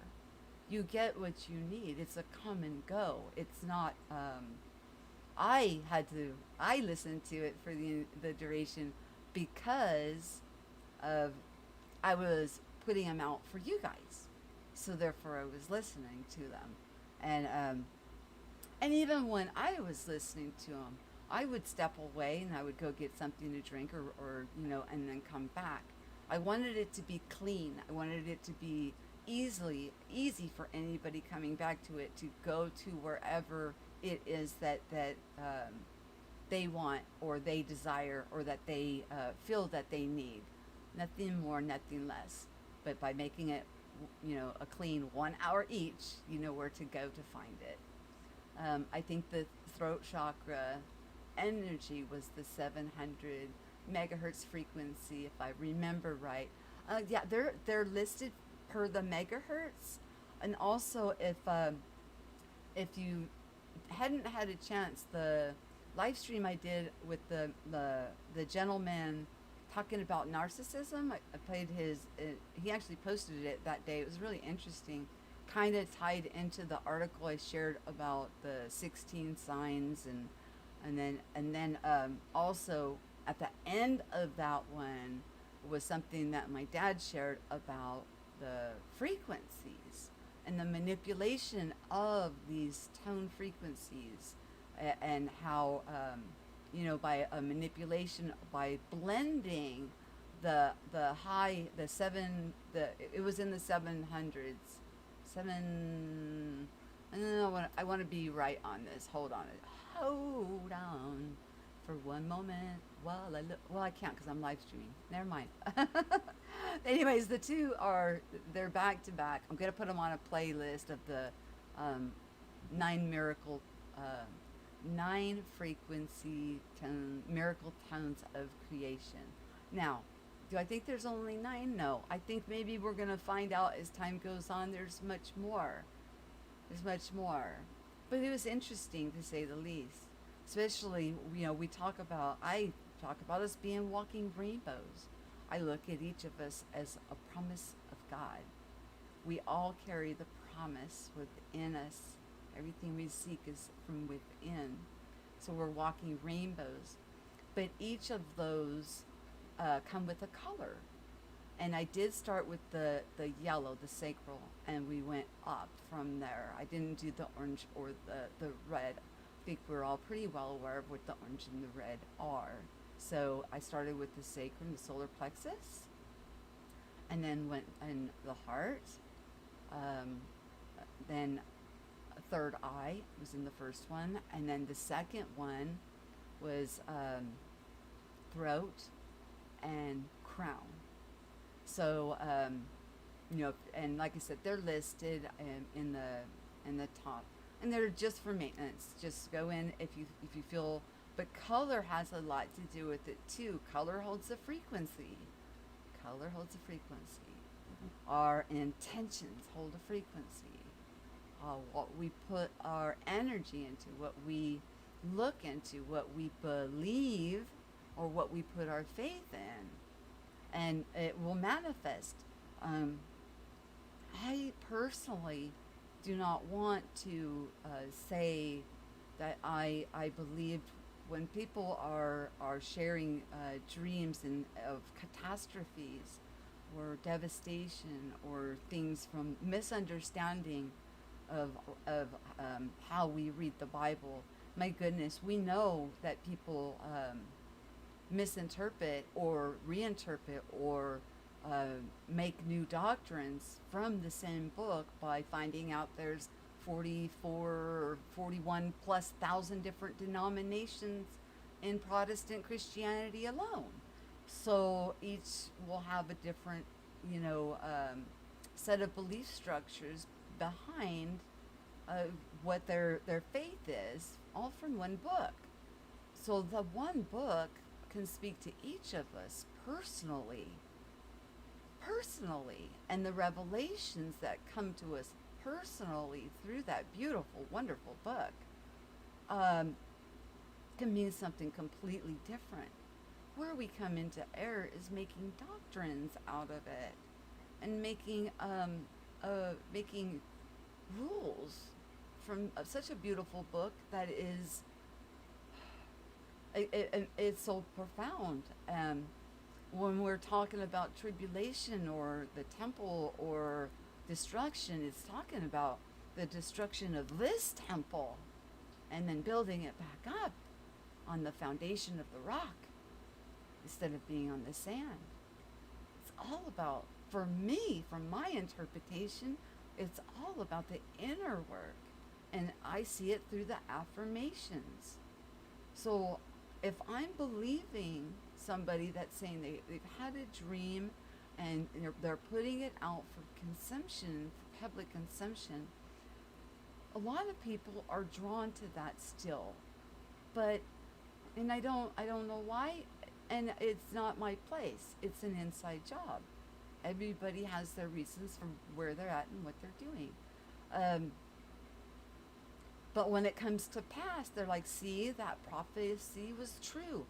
You get what you need. It's a come and go. It's not. I listened to it for the duration because of I was putting them out for you guys, so therefore I was listening to them, and even when I was listening to them, I would step away and I would go get something to drink or and then come back. I wanted it to be clean. I wanted it to be easy for anybody coming back to it to go to wherever it is that they want or they desire or that they feel that they need. Nothing more, nothing less. But by making it, a clean 1 hour each, you know where to go to find it. I think the throat chakra energy was the 700 megahertz frequency, if I remember right. Yeah, they're listed per the megahertz, and also if you hadn't had a chance, the live stream I did with the gentleman talking about narcissism, I played his. He actually posted it that day. It was really interesting. Kind of tied into the article I shared about the 16 signs, and then also at the end of that one was something that my dad shared about the frequencies and the manipulation of these tone frequencies, and how by a manipulation, by blending the high, it was in the 700s. I want to be right on this. Hold on for one moment while I look. Well, I can't because I'm live streaming. Never mind. Anyways, the two they're back to back. I'm gonna put them on a playlist of the 9 frequency miracle tones of creation. Now, do I think there's only 9? No. I think maybe we're going to find out as time goes on there's much more. There's much more. But it was interesting, to say the least. Especially, I talk about us being walking rainbows. I look at each of us as a promise of God. We all carry the promise within us. Everything we seek is from within. So we're walking rainbows. But each of those come with a color. And I did start with the yellow, the sacral, and we went up from there. I didn't do the orange or the red. I think we're all pretty well aware of what the orange and the red are. So I started with the sacrum, the solar plexus, and then went in the heart. Then third eye was in the first one, and then the second one was throat and crown. So and like I said, they're listed in the top, and they're just for maintenance. Just go in if you feel. But color has a lot to do with it too. Color holds a frequency. Color holds a frequency. Our intentions hold a frequency. What we put our energy into, what we look into, what we believe, or what we put our faith in, and it will manifest. I personally do not want to say that I believed when people are sharing dreams of catastrophes or devastation or things from misunderstanding of how we read the Bible. My goodness, we know that people misinterpret or reinterpret or make new doctrines from the same book by finding out there's 44 or 41 plus thousand different denominations in Protestant Christianity alone. So each will have a different, set of belief structures behind what their faith is, all from one book. So the one book can speak to each of us personally, and the revelations that come to us personally through that beautiful, wonderful book can mean something completely different. Where we come into error is making doctrines out of it. and making rules from such a beautiful book that is it's so profound. When we're talking about tribulation or the temple or destruction, it's talking about the destruction of this temple and then building it back up on the foundation of the rock instead of being on the sand. It's all about, for me, from my interpretation, it's all about the inner work. And I see it through the affirmations. So if I'm believing somebody that's saying they've had a dream and they're putting it out for consumption, for public consumption, a lot of people are drawn to that still. But, and I don't know why, and it's not my place. It's an inside job. Everybody has their reasons for where they're at and what they're doing. But when it comes to pass, they're like, see, that prophecy was true.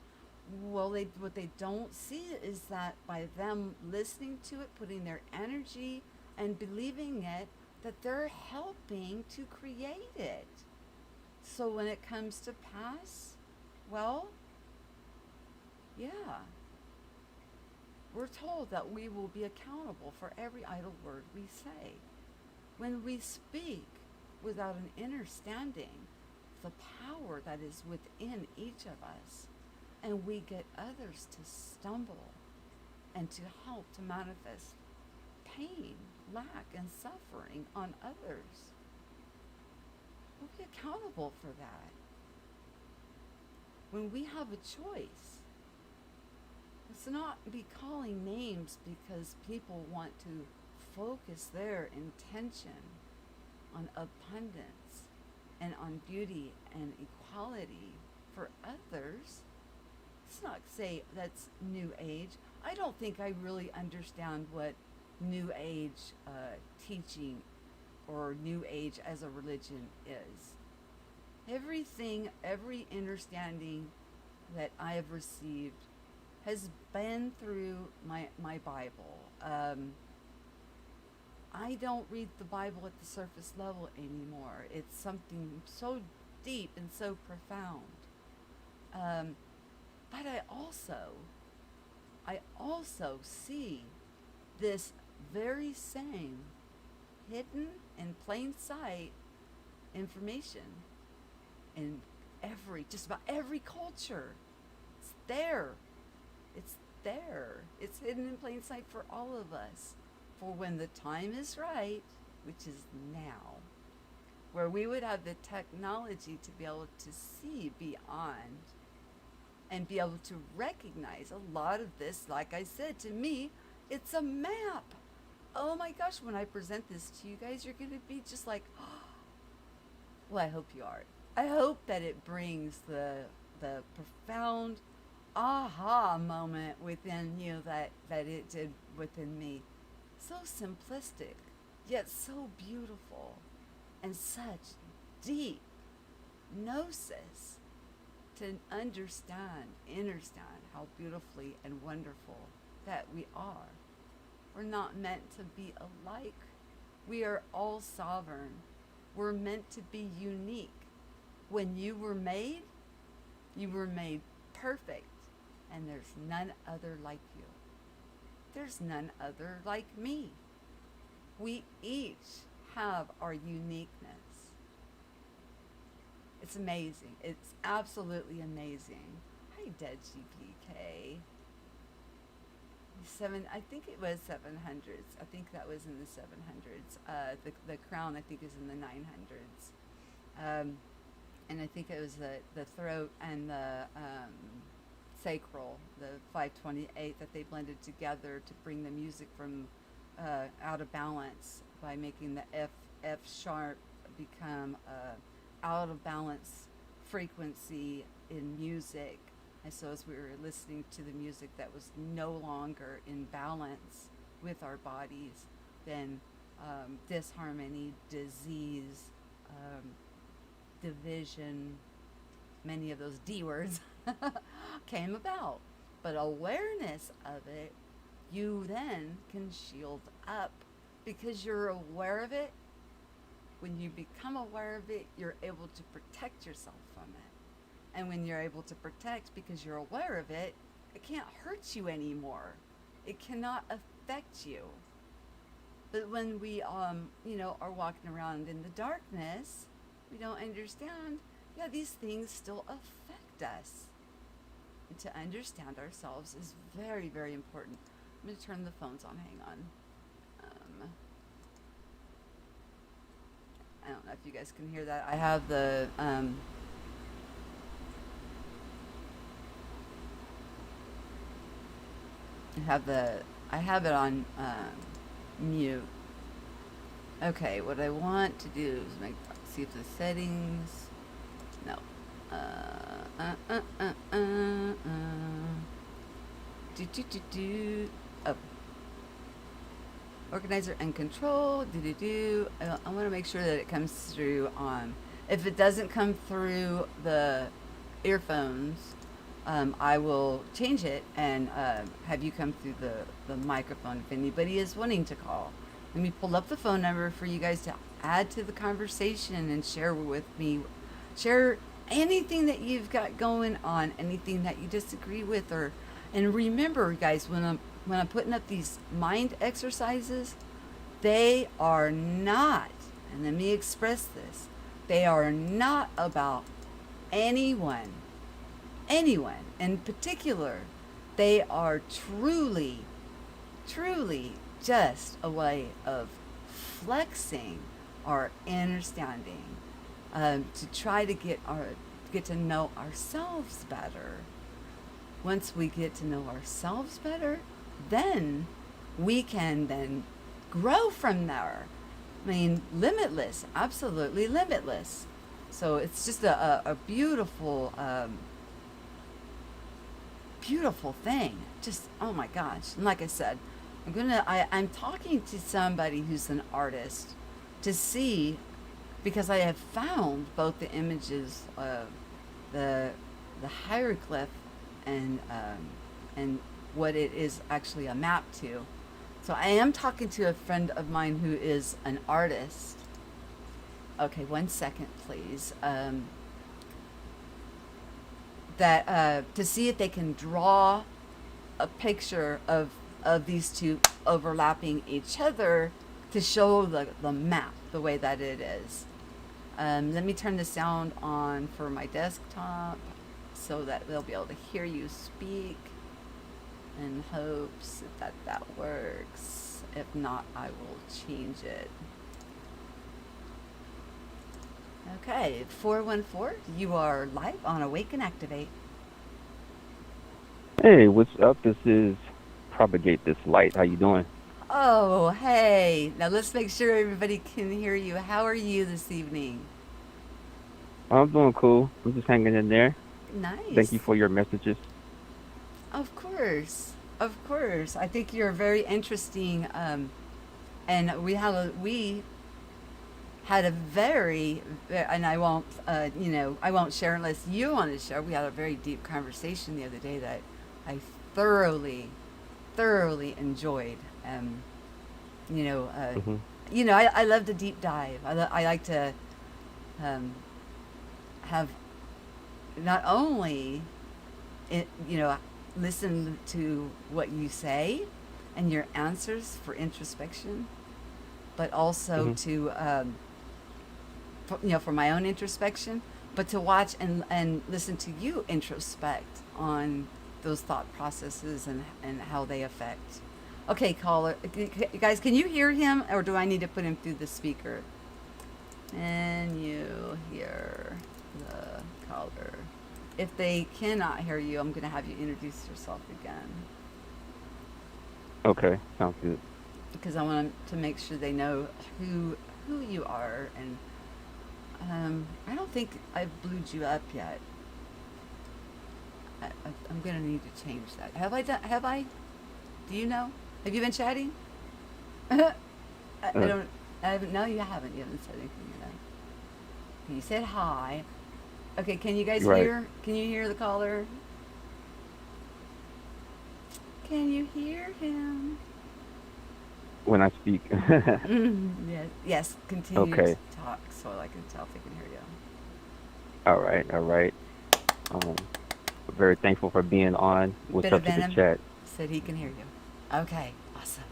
Well, what they don't see is that by them listening to it, putting their energy and believing it, that they're helping to create it. So when it comes to pass, well, yeah. We're told that we will be accountable for every idle word we say. When we speak without an understanding the power that is within each of us, and we get others to stumble and to help to manifest pain, lack, and suffering on others, we'll be accountable for that. When we have a choice, it's not be calling names because people want to focus their intention on abundance and on beauty and equality for others. It's not say that's New Age. I don't think I really understand what New Age teaching or New Age as a religion is. Everything, every understanding that I have received has been through my Bible. I don't read the Bible at the surface level anymore. It's something so deep and so profound. But I also see this very same hidden in plain sight information in just about every culture. It's there. It's there. It's hidden in plain sight for all of us. For when the time is right, which is now, where we would have the technology to be able to see beyond and be able to recognize a lot of this, like I said, to me, it's a map. Oh my gosh, when I present this to you guys, you're going to be just like, oh. Well, I hope you are. I hope that it brings the profound aha moment within you that it did within me. So simplistic, yet so beautiful, and such deep gnosis to understand how beautifully and wonderful that we are. We're not meant to be alike. We are all sovereign. We're meant to be unique. When you were made perfect, and there's none other like you. There's none other like me. We each have our uniqueness. It's amazing. It's absolutely amazing. Hi, Dead GPK. I think it was 700s. I think that was in the 700s. The crown, I think, is in the 900s. And I think it was the throat and the sacral, the 528, that they blended together to bring the music from out of balance by making the F sharp become out of balance frequency in music. And so as we were listening to the music that was no longer in balance with our bodies, then disharmony, disease, division, many of those D words came about. But awareness of it you then can shield up because you're aware of it. When you become aware of it, you're able to protect yourself from it. And when you're able to protect because you're aware of it, it can't hurt you anymore. It cannot affect you. But when we, are walking around in the darkness, we don't understand, yeah, these things still affect us. And to understand ourselves is very, very important. I'm going to turn the phones on. Hang on. I don't know if you guys can hear that. I have the I have it on mute. Okay, what I want to do is see if the settings. No. Oh. Organizer and control. I want to make sure that it comes through on. If it doesn't come through the earphones, I will change it and have you come through the microphone if anybody is wanting to call. Let me pull up the phone number for you guys to add to the conversation and share with me. Share anything that you've got going on, anything that you disagree with, and remember, guys, when I'm putting up these mind exercises, they are not, and let me express this, they are not about anyone in particular. They are truly just a way of flexing our understanding, to try to get to know ourselves better. Once we get to know ourselves better, then we can then grow from there. I mean, limitless, absolutely limitless. So it's just a beautiful, beautiful thing. Just, oh my gosh. And like I said, I'm talking to somebody who's an artist to see, because I have found both the images of the hieroglyph and what it is actually a map to. So I am talking to a friend of mine who is an artist. Okay, 1 second, please. To see if they can draw a picture of these two overlapping each other to show the map the way that it is. Let me turn the sound on for my desktop so that they'll be able to hear you speak, in hopes that works. If not, I will change it. Okay, 414, you are live on Awake and Activate. Hey, what's up? This is Propagate This Light. How you doing? Oh, hey. Now let's make sure everybody can hear you. How are you this evening? I'm doing cool. I'm just hanging in there. Thank you Nice. for your messages. Of course. Of course. I think you're very interesting. And we had a very, and I won't share unless you want to share. We had a very deep conversation the other day that I thoroughly, thoroughly enjoyed. You know, uh, Hmm. I love to deep dive. I like to um, have not only it, listen to what you say and your answers for introspection, but also Hmm. to for my own introspection, but to watch and listen to you introspect on those thought processes and how they affect. Okay, caller, guys, can you hear him, or do I need to put him through the speaker? And you hear the caller. If they cannot hear you, I'm going to have you introduce yourself again Okay, sounds good. because I want to make sure they know who you are. And I don't think I've blued you up yet. I'm going to need to change that. Have I done? Have I? Do you know? Have you been chatting? I Uh, don't. I haven't. No, you haven't. You haven't said anything yet. You said hi. Okay. Can you guys right. hear? Can you hear the caller? Can you hear him? when I speak. Yes. Yes. Continue to Okay. talk so I can tell if I can hear you. All right. All right. Um, very thankful for being on. What's Bit of up to the venom chat? said he can hear you. Okay. Awesome.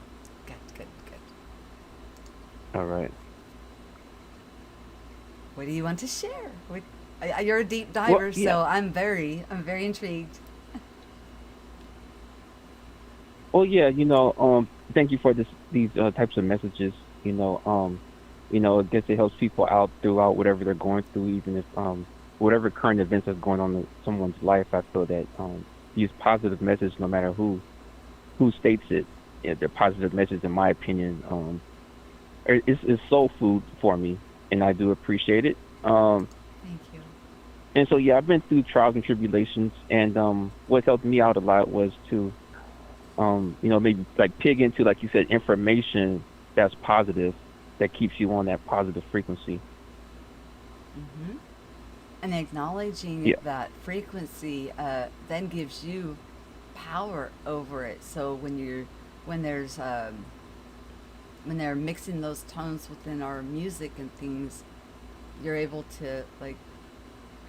Good. Good. Good. All right. What do you want to share? You're a deep Well, diver, yeah. so I'm very intrigued. Oh, yeah. Thank you for these types of messages. I guess it helps people out throughout whatever they're going through, even if whatever current events is going on in someone's life. I feel that these positive messages, no matter who states it, yeah, the positive message, in my opinion, is soul food for me, and I do appreciate it. Thank you. And so, yeah, I've been through trials and tribulations, and what helped me out a lot was to, maybe like pig into, like you said, information that's positive, that keeps you on that positive frequency. Hmm. And acknowledging Yeah. that frequency then gives you power over it. So when there's when they're mixing those tones within our music and things, you're able to like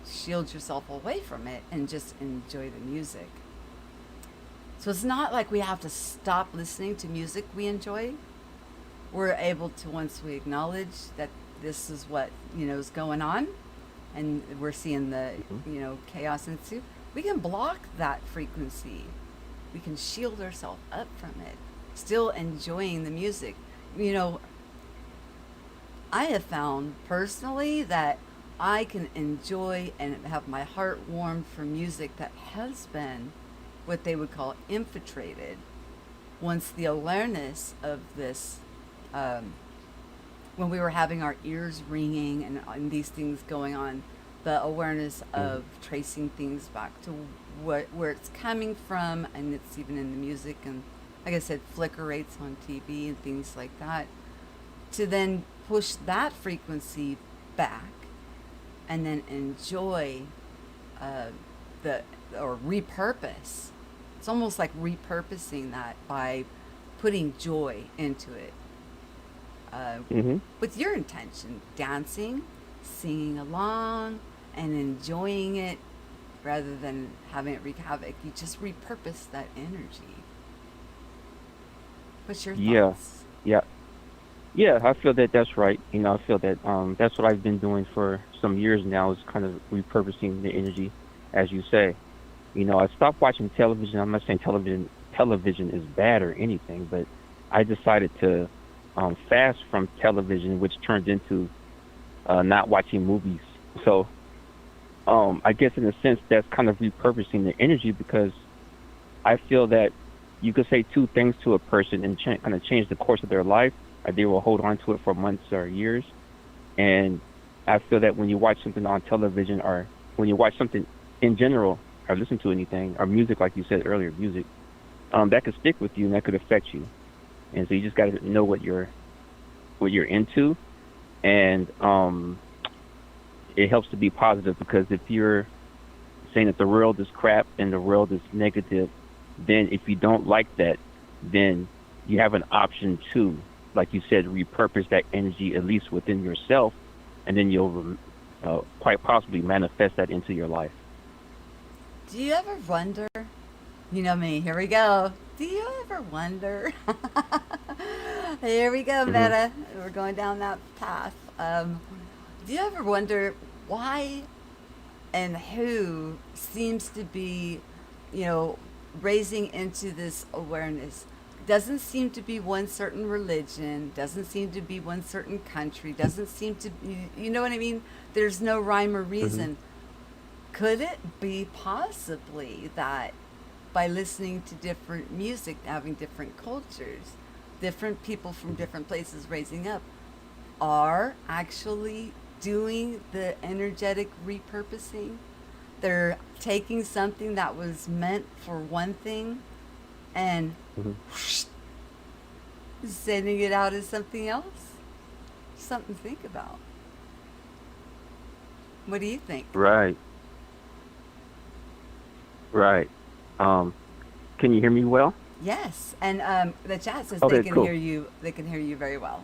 shield yourself away from it and just enjoy the music. So it's not like we have to stop listening to music we enjoy. We're able to, once we acknowledge that this is what is going on, and we're seeing the Hmm. chaos ensue, we can block that frequency. We can shield ourselves up from it, still enjoying the music. You know, I have found personally that I can enjoy and have my heart warmed for music that has been what they would call infiltrated. Once the awareness of this, um, when we were having our ears ringing and these things going on, the awareness Hmm. of tracing things back to where it's coming from, and it's even in the music, and like I said, flicker rates on TV and things like that, to then push that frequency back and then enjoy uh, the or repurpose. It's almost like repurposing that by putting joy into it uh, Hmm. with your intention, dancing, singing along, and enjoying it rather than having it wreak havoc. You just repurpose that energy. What's your Yeah. thoughts? Yeah. Yeah. I feel that that's right. I feel that that's what I've been doing for some years now, is kind of repurposing the energy, as you say. I stopped watching television. I'm not saying television is bad or anything, but I decided to fast from television, which turned into not watching movies. So I guess in a sense that's kind of repurposing the energy, because I feel that you could say two things to a person and kind of change the course of their life. They will hold on to it for months or years. And I feel that when you watch something on television, or when you watch something in general, or listen to anything, or music, like you said earlier, music, that could stick with you and that could affect you. And so you just got to know what you're into, and it helps to be positive, because if you're saying that the world is crap and the world is negative, then if you don't like that, then you have an option to, like you said, repurpose that energy at least within yourself, and then you'll quite possibly manifest that into your life. Do you ever wonder? You know me, here we go. Do you ever wonder? Here we go, Hmm. Meta. We're going down that path. Do you ever wonder why and who seems to be, you know, raising into this awareness? Doesn't seem to be one certain religion, doesn't seem to be one certain country, doesn't seem to be, you know what I mean? There's no rhyme or Hmm. reason. Could it be possibly that by listening to different music, having different cultures, different people from different places raising up, are actually doing the energetic repurposing? They're taking something that was meant for one thing and Hmm. whoosh, sending it out as something else? Something to think about. What do you think? Right, right. Um, can you hear me well? Yes, and the chat says they Okay, can cool. hear you. They can hear you very well.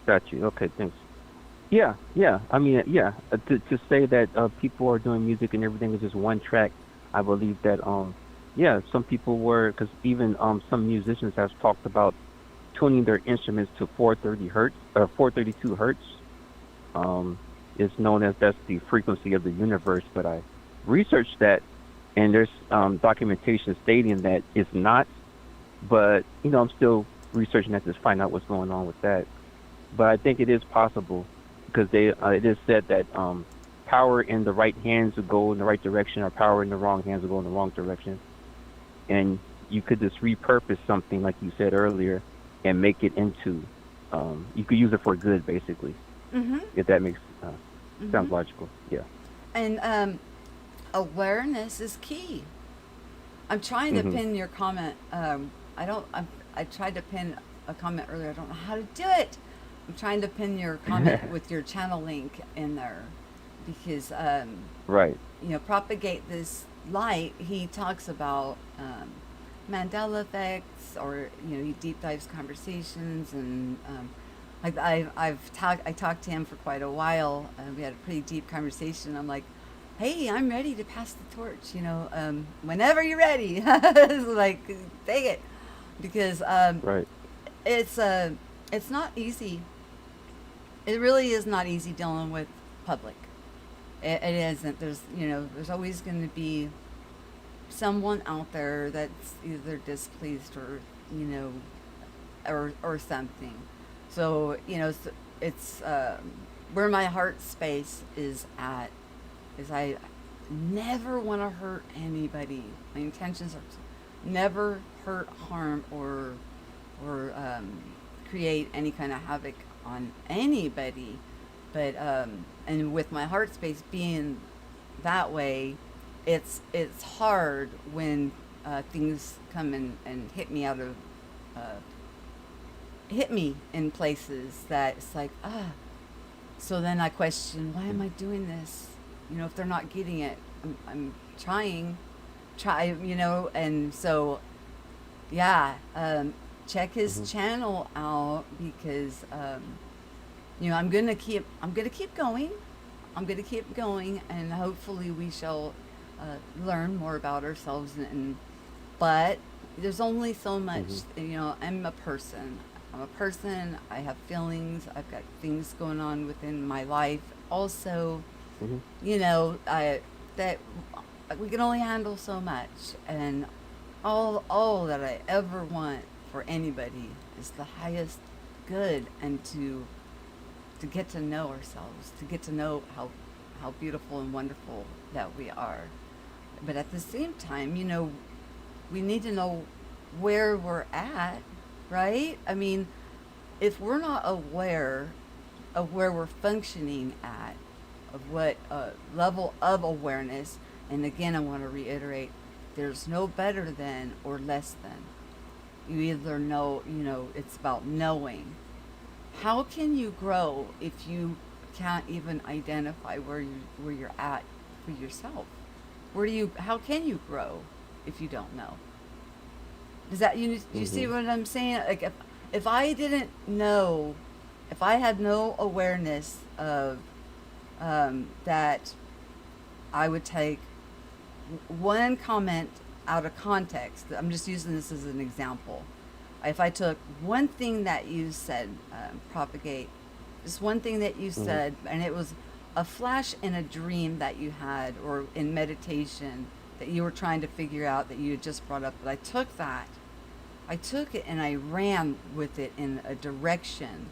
Got you. Okay, thanks. Yeah, yeah. I mean, yeah. To say that people are doing music and everything is just one track, I believe that yeah, some people were because even some musicians have talked about tuning their instruments to 430 hertz or 432 hertz. Um, it's known as that's the frequency of the universe. But I researched that, and there's documentation stating that it's not. But I'm still researching that to find out what's going on with that. But I think it is possible because it is said that power in the right hands will go in the right direction, or power in the wrong hands will go in the wrong direction, and you could just repurpose something like you said earlier and make it into you could use it for good, basically, Mm-hmm. if that makes Mm-hmm. sounds logical. Yeah. And awareness is key. I'm trying to Mhm. pin your comment. I don't. I tried to pin a comment earlier. I don't know how to do it. I'm trying to pin your comment with your channel link in there because Right. propagate this light. He talks about Mandela effects, or he deep dives conversations, and I talked to him for quite a while. We had a pretty deep conversation. I'm like, hey, I'm ready to pass the torch. Whenever you're ready. It's like, take it, because Right. it's it's not easy. It really is not easy dealing with public. It isn't. There's always going to be someone out there that's either displeased, or you know or something. So it's where my heart space is at. Is I never want to hurt anybody. My intentions are never hurt, harm, or create any kind of havoc on anybody. But and with my heart space being that way, it's hard when things come and uh, hit me in places that it's like, so then I question, why am I doing this? If they're not getting it, I'm try, and so yeah, check his Mhm. channel out, because I'm gonna keep going. I'm gonna keep going, and hopefully we shall learn more about ourselves. But there's only so much. Mhm. I'm a person. I'm a person. I have feelings. I've got things going on within my life. Also, Mhm. I that we can only handle so much, and all that I ever want for anybody is the highest good, and to get to know ourselves, to get to know how beautiful and wonderful that we are. But at the same time, we need to know where we're at, right? I mean, if we're not aware of where we're functioning at, of what level of awareness, and again, I want to reiterate, there's no better than or less than. You either know, it's about knowing. How can you grow if you can't even identify where you're at for yourself? How can you grow if you don't know? Does that you see Mhm. what I'm saying? Like, if I didn't know, if I had no awareness of that, I would take one comment out of context. I'm just using this as an example. If I took one thing that you said, propagate, just one thing that you Mhm. said, and it was a flash in a dream that you had, or in meditation that you were trying to figure out, that you had just brought up, but I took it and I ran with it in a direction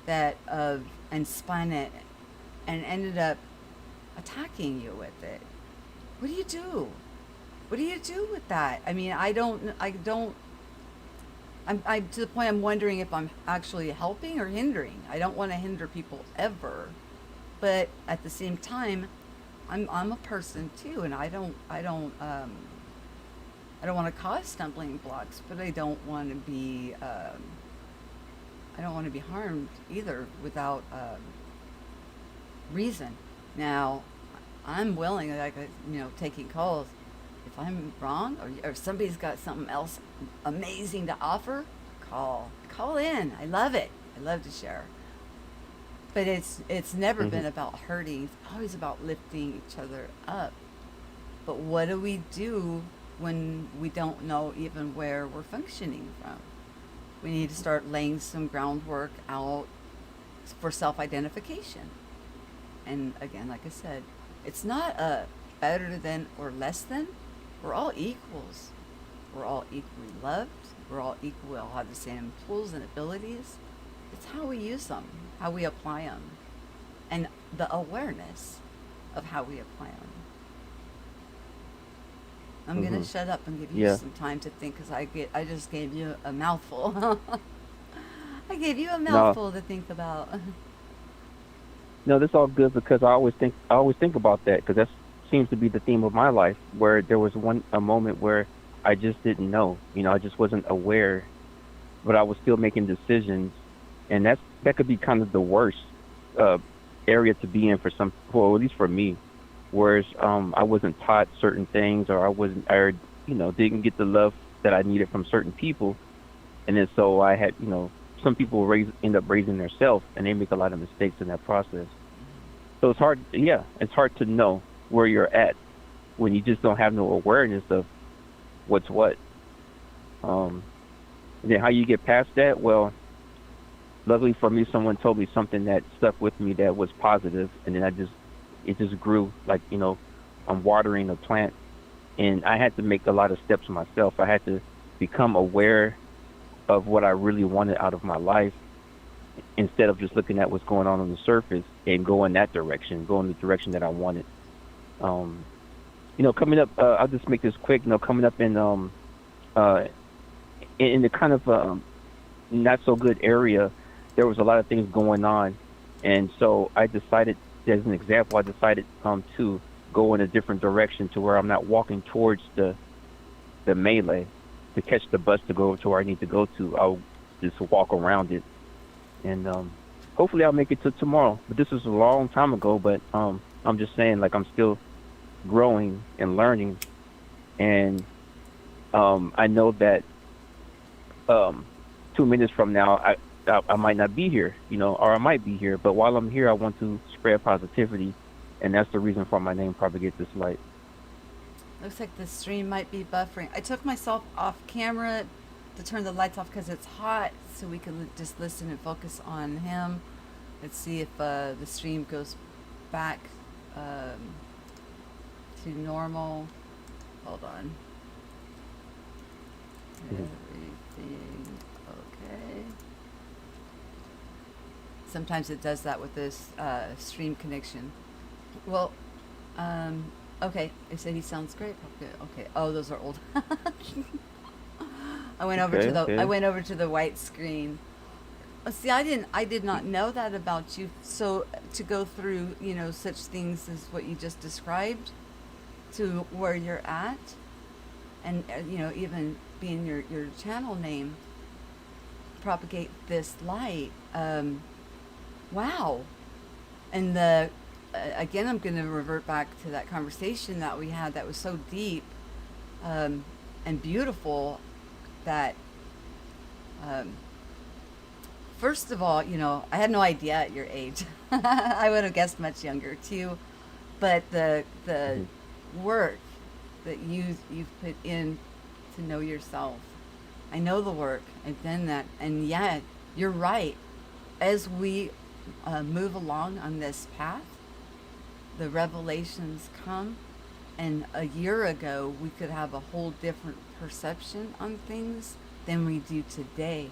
and spun it, and ended up attacking you with it. What do you do? What do you do with that? I mean, I don't, I to the point I'm wondering if I'm actually helping or hindering. I don't want to hinder people ever, but at the same time, I'm a person too, and I don't want to cause stumbling blocks, but I don't want to be harmed either without reason. Now, I'm willing, like, taking calls. if I'm wrong, or if somebody's got something else amazing to offer, call in. I love it. I love to share. But it's never Hmm. been about hurting. It's always about lifting each other up. But what do we do when we don't know even where we're functioning from? We need to start laying some groundwork out for self identification. And again, like I said, it's not a better than or less than. We're all equals. We're all equally loved. We're all equal. We all have the same tools and abilities. It's how we use them, how we apply them, and the awareness of how we apply them. I'm gonna Hmm. shut up and give you Yeah. some time to think, because I just gave you a mouthful. I gave you a No, mouthful to think about. no, that's all good because I always think about that because that seems to be the theme of my life where there was a moment where I just didn't know, I just wasn't aware, but I was still making decisions, and that could be kind of the worst uh area to be in for some, well, at least for me, whereas I wasn't taught certain things, or I wasn't, or didn't get the love that I needed from certain people, and then so I had, some people end up raising themselves, and they make a lot of mistakes in that process. So it's hard, yeah, it's hard to know where you're at when you just don't have no awareness of what's what. Um, and then how you get past that? Well, luckily for me, someone told me something that stuck with me that was positive, and then it just grew like, I'm watering a plant, and I had to make a lot of steps myself. I had to become aware of what I really wanted out of my life instead of just looking at what's going on the surface and go in that direction, go in the direction that I wanted. Um, coming up, I'll just make this quick. Coming up uh in the kind of not so good area, there was a lot of things going on, and so I decided, as an example, I decided to go in a different direction to where I'm not walking towards the melee to catch the bus to go to where I need to go to. I'll just walk around it, and hopefully I'll make it to tomorrow. But this was a long time ago. But I'm just saying, like, I'm still growing and learning, and I know that um 2 minutes from now I might not be here, or I might be here. But while I'm here, I want to spread positivity, and that's the reason for my name, Propagate This Light. Looks like the stream might be buffering. I took myself off camera to turn the lights off because it's hot, so we can just listen and focus on him. Let's see if the stream goes back um, to normal. Hold on. Mhm. Everything okay? Sometimes it does that with this stream connection. Well, um, okay. It said he sounds great. Okay. Okay. Oh, those are old. Okay, I okay. went over to the white screen. See, I did not know that about you. So to go through, such things as what you just described to where you're at, and even being your channel name, propagate this light. Wow. And the again, I'm going to revert back to that conversation that we had that was so deep um, and beautiful. That um, first of all, I had no idea at your age. I would have guessed much younger too. But the Hmm. work that you've put in to know yourself. I know the work. I've done that, and yeah, you're right. As we move along on this path, the revelations come, and a year ago we could have a whole different perception on things than we do today.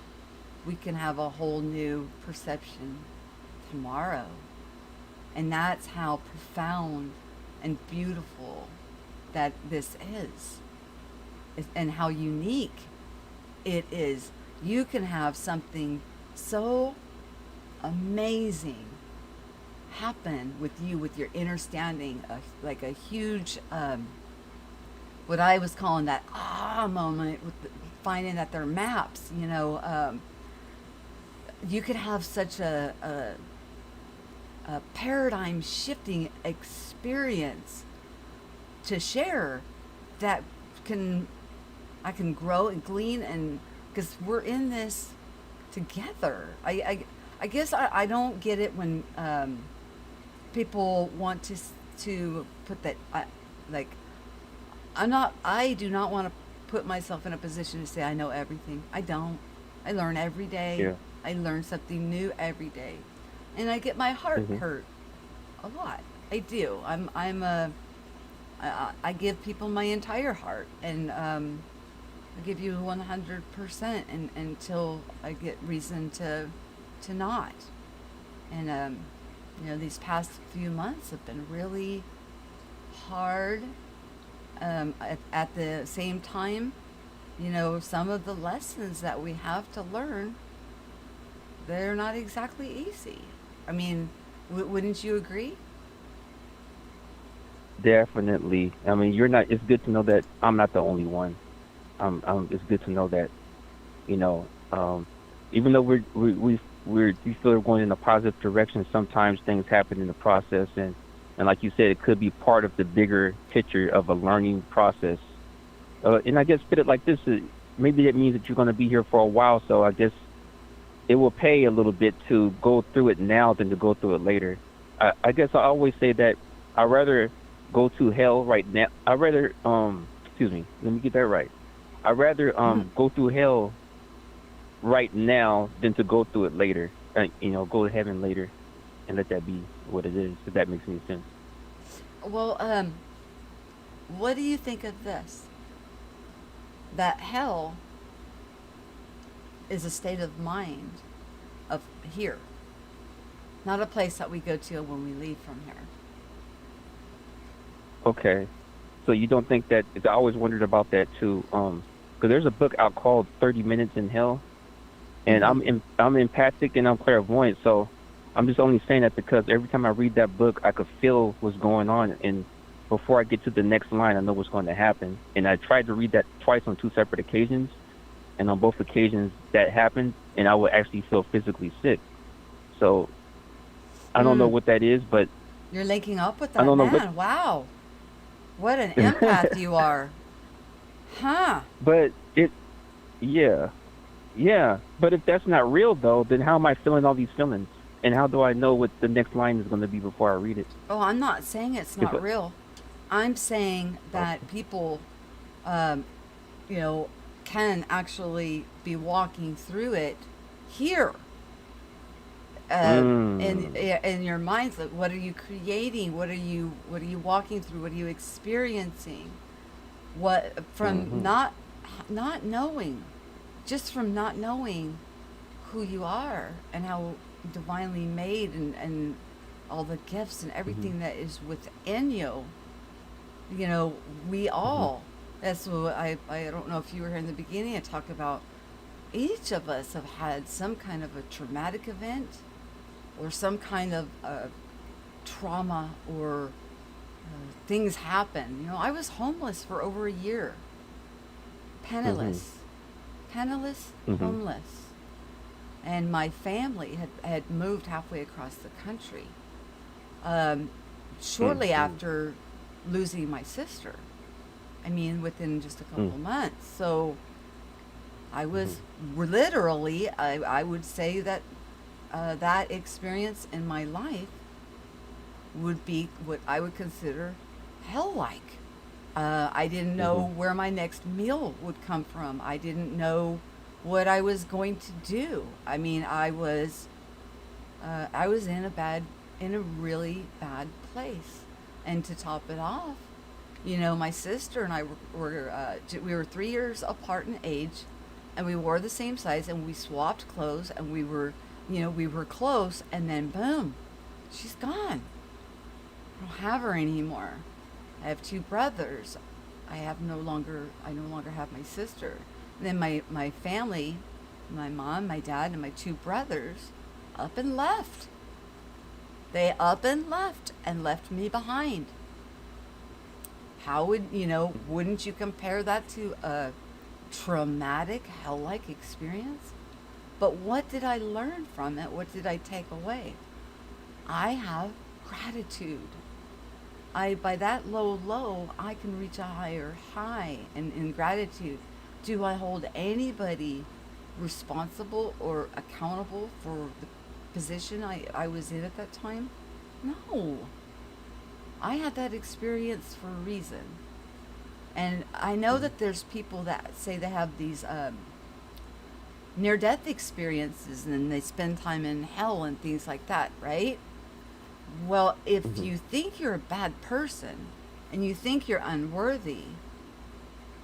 We can have a whole new perception tomorrow, and that's how profound and beautiful that this and how unique it is. You can have something so amazing happen with you, with your understanding, like a huge, what I was calling that moment with finding that they're maps. You could have such a paradigm shifting experience to share that can I can grow and glean, and because we're in this together. I guess I don't get it when people want to put that like I do not want to put myself in a position to say I know everything. I don't. I learn every day. Yeah. I learn something new every day, and I get my heart Mhm. hurt a lot. I do. I give people my entire heart, and I give you 100%, and until I get reason to not. And these past few months have been really hard. At the same time, some of the lessons that we have to learn, they're not exactly easy. I mean, wouldn't you agree? Definitely. I mean, you're not. It's good to know that I'm not the only one. It's good to know that you know, even though we feel we're going in a positive direction, sometimes things happen in the process, and like you said, it could be part of the bigger picture of a learning process. And I guess fit it like this: maybe it means that you're going to be here for a while, so I guess it will pay a little bit to go through it now than to go through it later. I guess I always say that I'd rather go to hell right now. I'd rather excuse me, let me get that right. I'd rather go through hell right now than to go through it later. Go to heaven later and let that be what it is. If that makes any sense. Well, what do you think of this? That hell is a state of mind of here, not a place that we go to when we leave from here. Okay. So you don't think that? I always wondered about that too. Because there's a book out called 30 Minutes in Hell, and Mm-hmm. I'm empathic and I'm clairvoyant. So I'm just only saying that because every time I read that book, I could feel what's going on, and before I get to the next line, I know what's going to happen. And I tried to read that twice on two separate occasions, and on both occasions that happened, and I would actually feel physically sick. So I don't know Mm. what that is, but You're linking up with I that don't know what. man. Wow. What an empath you are. Huh. But it, yeah, yeah. But if that's not real though, then how am I feeling all these feelings? And how do I know what the next line is going to be before I read it? Oh, I'm not saying it's If not real. I'm saying that okay. people, um, you know, can actually be walking through it here. In Mm. in your minds, like, what are you creating? What are you walking through? What are you experiencing? What from Mhm. not knowing, just from not knowing who you are and how divinely made, and all the gifts and Mhm. everything that is within you. You know, we Mhm. all. That's what I don't know if you were here in the beginning. I talk about each of us have had some kind of a traumatic event or some kind of trauma, or things happen. I was homeless for over a year, Mhm. penniless, penniless, Mhm. homeless, and my family had moved halfway across the country, um, shortly Mhm. after losing my sister. I mean, within just a Mhm. couple months. So I Mhm. was literally, I would say that that experience in my life would be what I would consider hell like. I didn't know Mhm. where my next meal would come from. I didn't know what I was going to do. I mean, I was in a really bad place. And to top it off, my sister and I we were 3 years apart in age, and we wore the same size, and we swapped clothes, and we were close, and then boom, she's gone. I don't have her anymore. I have two brothers. I no longer have my sister. And then my family, my mom, my dad, and my two brothers up and left. They up and left me behind. How wouldn't you compare that to a traumatic, hell like experience? But what did I learn from it? What did I take away? I have gratitude. I by that low, I can reach a higher high, and in gratitude. Do I hold anybody responsible or accountable for the position I was in at that time? No. I had that experience for a reason. And I know Mhm. that there's people that say they have these near death experiences and they spend time in hell and things like that, right? Well, if Mhm. you think you're a bad person and you think you're unworthy,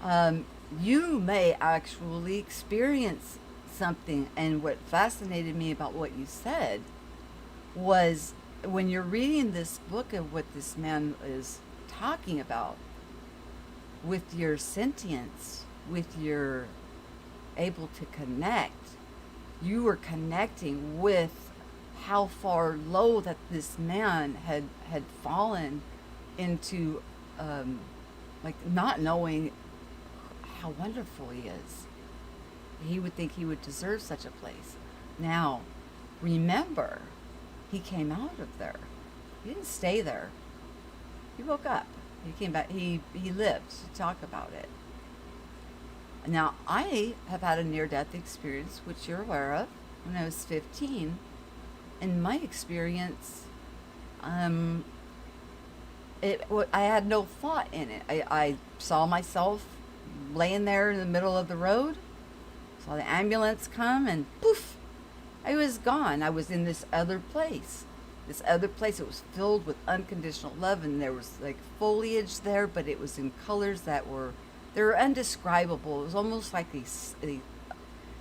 um, you may actually experience something. And what fascinated me about what you said was when you're reading this book of what this man is talking about with your sentience, with your able to connect, you were connecting with how far low that this man had fallen into, um, like not knowing how wonderful he is. He would think he would deserve such a place. Now, remember, he came out of there. He didn't stay there. He woke up. He came back. He lived to talk about it. Now, I have had a near death experience, which you're aware of, when I was 15. In my experience, um, I had no thought in it. I saw myself laying there in the middle of the road, saw the ambulance come, and poof, I was gone. I was in this other place. This other place, it was filled with unconditional love, and there was like foliage there, but it was in colors that were, they were undescribable. It was almost like they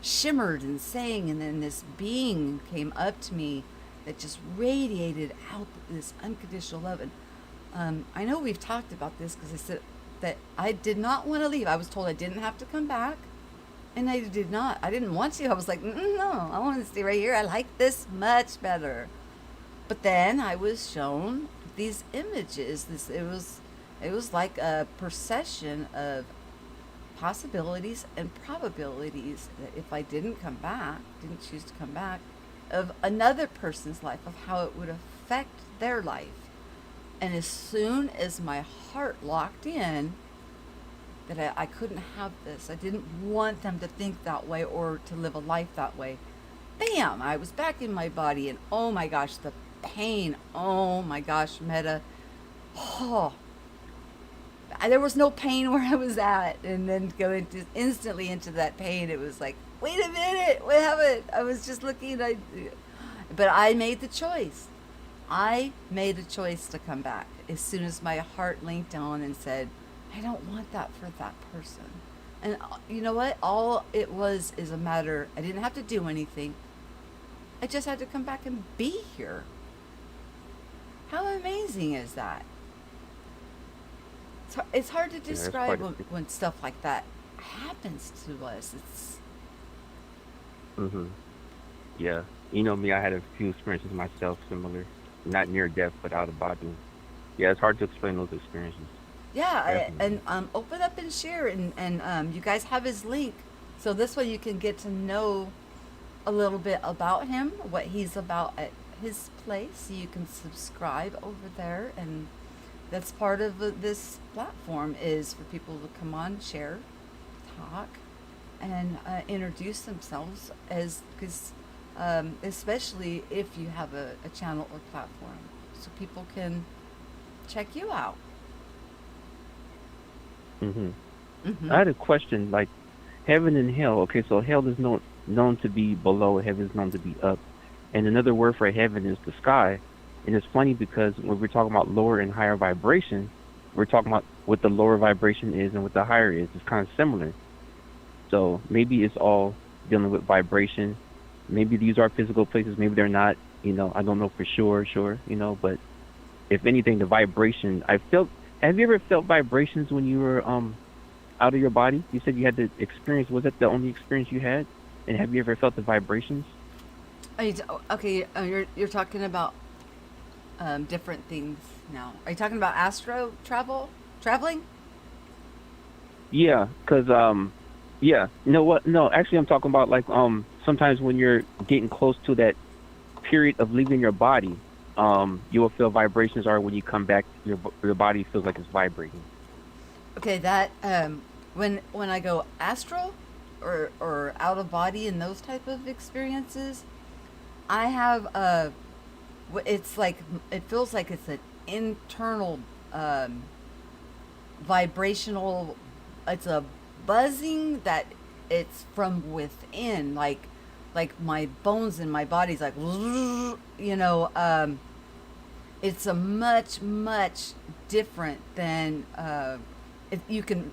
shimmered and sang, and then this being came up to me that just radiated out this unconditional love. And I know we've talked about this because I said that I did not want to leave. I was told I didn't have to come back, and I did not. I didn't want to. I was like, no, I want to stay right here. I like this much better. But then I was shown these images. It was like a procession of possibilities and probabilities that if I didn't come back, didn't choose to come back, of another person's life, of how it would affect their life. And as soon as my heart locked in, that I couldn't have this, I didn't want them to think that way or to live a life that way, bam, I was back in my body. And oh my gosh, the pain, oh my gosh, Meta, oh, there was no pain where I was at, and then going to instantly into that pain, it was like, wait a minute, what happened? I was just looking, but I made the choice. I made a choice to come back as soon as my heart linked on and said, I don't want that for that person. And you know what? All it was is a matter, I didn't have to do anything. I just had to come back and be here. How amazing is that? It's hard to Yeah, that's describe quite a. when stuff like that happens to us. It's Mhm. Yeah. You know me, I had a few experiences myself similar, not near death, but out of body. Yeah, it's hard to explain those experiences. yeah, Definitely. and open up and share, and you guys have his link, so this way you can get to know a little bit about him, what he's about at his place. You can subscribe over there, and that's part of this platform is for people to come on, share, talk, and introduce themselves as because especially if you have a channel or platform, so people can check you out. Mhm. I Mm-hmm. had a question, like heaven and hell. Okay, so hell is known to be below, heaven is known to be up, and another word for heaven is the sky. And it's funny because when we're talking about lower and higher vibration, we're talking about what the lower vibration is and what the higher is. It's kind of similar. So maybe it's all dealing with vibration. Maybe these are physical places, maybe they're not. I don't know for sure, but if anything, the vibration I felt. Have you ever felt vibrations when you were out of your body? You said you had the experience. Was that the only experience you had? And have you ever felt the vibrations? Okay, you're talking about different things now. Are you talking about astro traveling? Yeah, cause yeah. You know what? No, actually, I'm talking about like sometimes when you're getting close to that period of leaving your body. you will feel vibrations, or when you come back, your body feels like it's vibrating. Okay, that when I go astral or out of body and those type of experiences, I have it's like it feels like it's an internal um, vibrational. It's a buzzing that it's from within, like my bones in my body's like, you know. It's a much different than if you can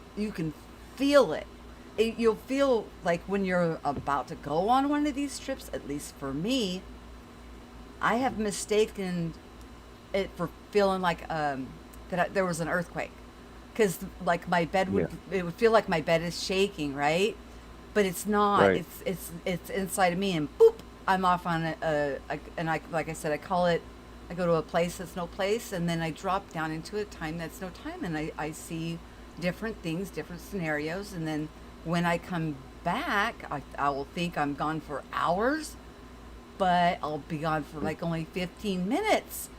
feel it. You'll feel like when you're about to go on one of these trips. At least for me, I have mistaken it for feeling like there was an earthquake, because like my bed Yeah. would feel like my bed is shaking, right? But it's not. Right. It's inside of me, and boop, I'm off on and I, like I said, I call it. I go to a place that's no place, and then I drop down into a time that's no time, and I see different things, different scenarios, and then when I come back, I will think I'm gone for hours, but I'll be gone for Mm. like only 15 minutes.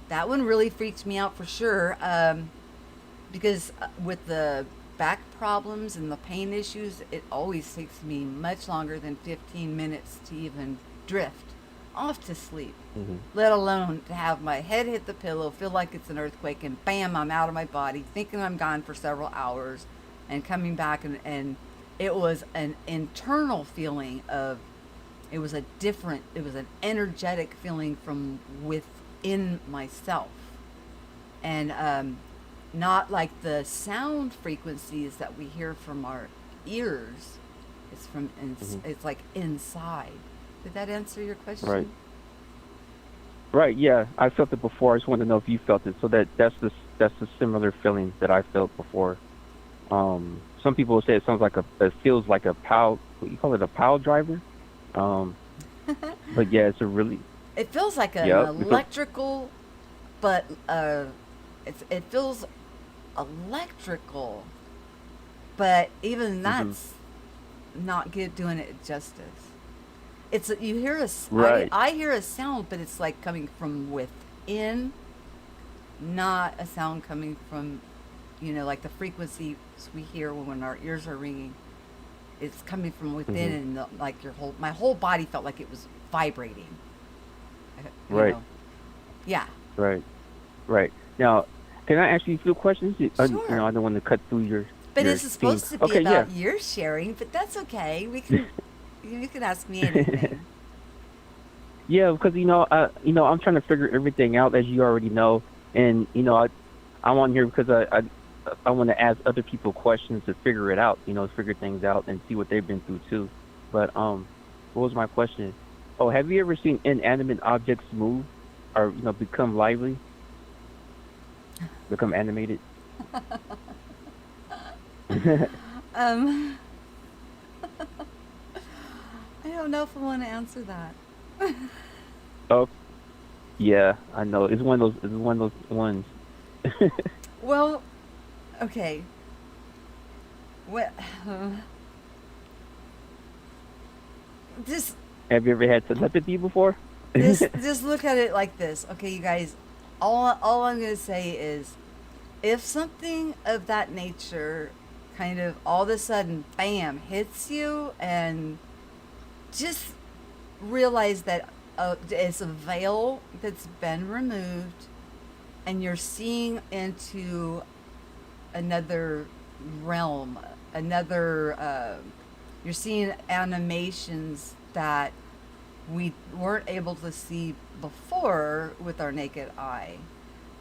That one really freaked me out for sure, because with the back problems and the pain issues, it always takes me much longer than 15 minutes to even drift off to sleep, Mhm. let alone to have my head hit the pillow, feel like it's an earthquake, and bam, I'm out of my body, thinking I'm gone for several hours, and coming back, and it was an internal feeling of, it was an energetic feeling from within myself. And not like the sound frequencies that we hear from our ears. Mhm. It's like inside. Did that answer your Right. question? Right. Yeah, I felt it before. I just wanted to know if you felt it. So that's the similar feeling that I felt before. Some people will say it sounds like it feels like a pile. What you call it, a pile driver. Um, but yeah, it's a really. It feels like an Yep. It feels. electrical, but it feels electrical, but even Mhm. that's not good doing it justice. It's you hear Right. I hear a sound, but it's like coming from within, not a sound coming from, like the frequencies we hear when our ears are ringing. It's coming from within, Mhm. and like my whole body felt like it was vibrating. You Right. know, yeah, Right. Right. Now, can I ask you a few questions? sure. I don't want to cut through But your this is theme. supposed to be Okay. Yeah. about your sharing, but that's okay. You can ask me anything. Yeah, because I'm trying to figure everything out, as you already know, and I'm on here because I want to ask other people questions to figure it out, figure things out and see what they've been through too. But what was my question? Oh, have you ever seen inanimate objects move, or become lively, become animated? Um, I don't know if I want to answer that. Oh, yeah, I know. It's one of those. It's one of those ones. Well, okay. What? Just Have you ever had telepathy before? just look at it like this, okay, you guys. All I'm gonna say is, if something of that nature, kind of all of a sudden, bam, hits you, and just realize that it's a veil that's been removed, and you're seeing into another realm, another. You're seeing animations that we weren't able to see before with our naked eye.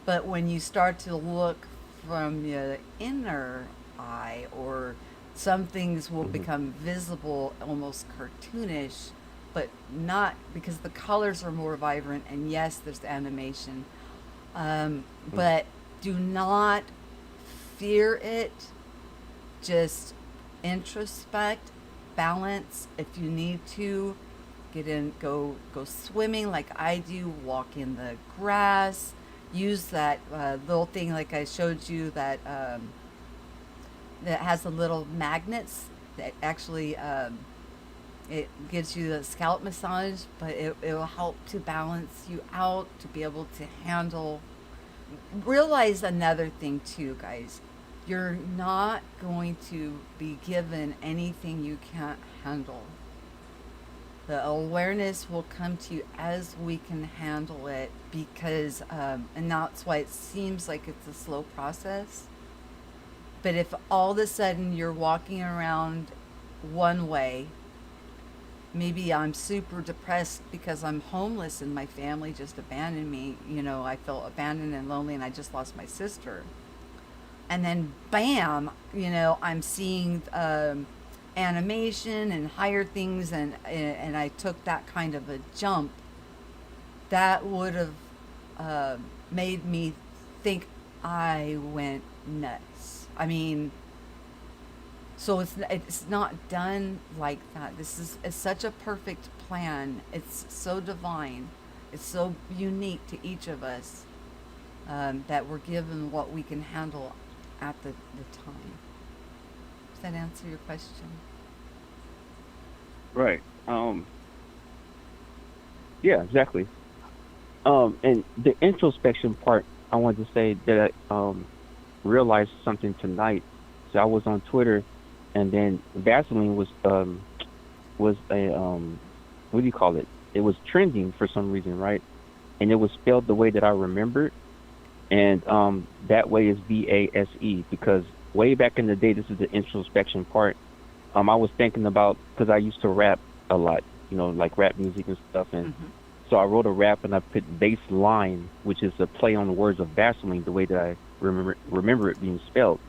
But when you start to look from your inner eye, or some things will Hmm. become visible, almost cartoonish, but not, because the colors are more vibrant, and yes, there's animation. But do not fear it. Just introspect, balance. If you need to, get in, go swimming like I do. Walk in the grass. Use that little thing like I showed you, that has the little magnets that actually It gives you a scalp massage, but it will help to balance you out, to be able to handle. Realize another thing, too, guys. You're not going to be given anything you can't handle. The awareness will come to you as we can handle it, because, and that's why it seems like it's a slow process. But if all of a sudden you're walking around one way, maybe I'm super depressed because I'm homeless and my family just abandoned me. I felt abandoned and lonely and I just lost my sister. And then, bam, I'm seeing animation and higher things, and I took that kind of a jump. That would have made me think I went nuts. I mean, so it's not done like that. It's such a perfect plan. It's so divine. It's so unique to each of us, that we're given what we can handle at the time. Does that answer your question? Right. Yeah, exactly. And the introspection part, I wanted to say that I realized something tonight. So I was on Twitter, and then Vaseline was a what do you call it? It was trending for some reason, right? And it was spelled the way that I remembered, and that way is VASE, because way back in the day, this is the introspection part. I was thinking about, because I used to rap a lot, like rap music and stuff, and Mm-hmm. so I wrote a rap and I put baseline, which is a play on the words of Vaseline, the way that I remember it being spelled.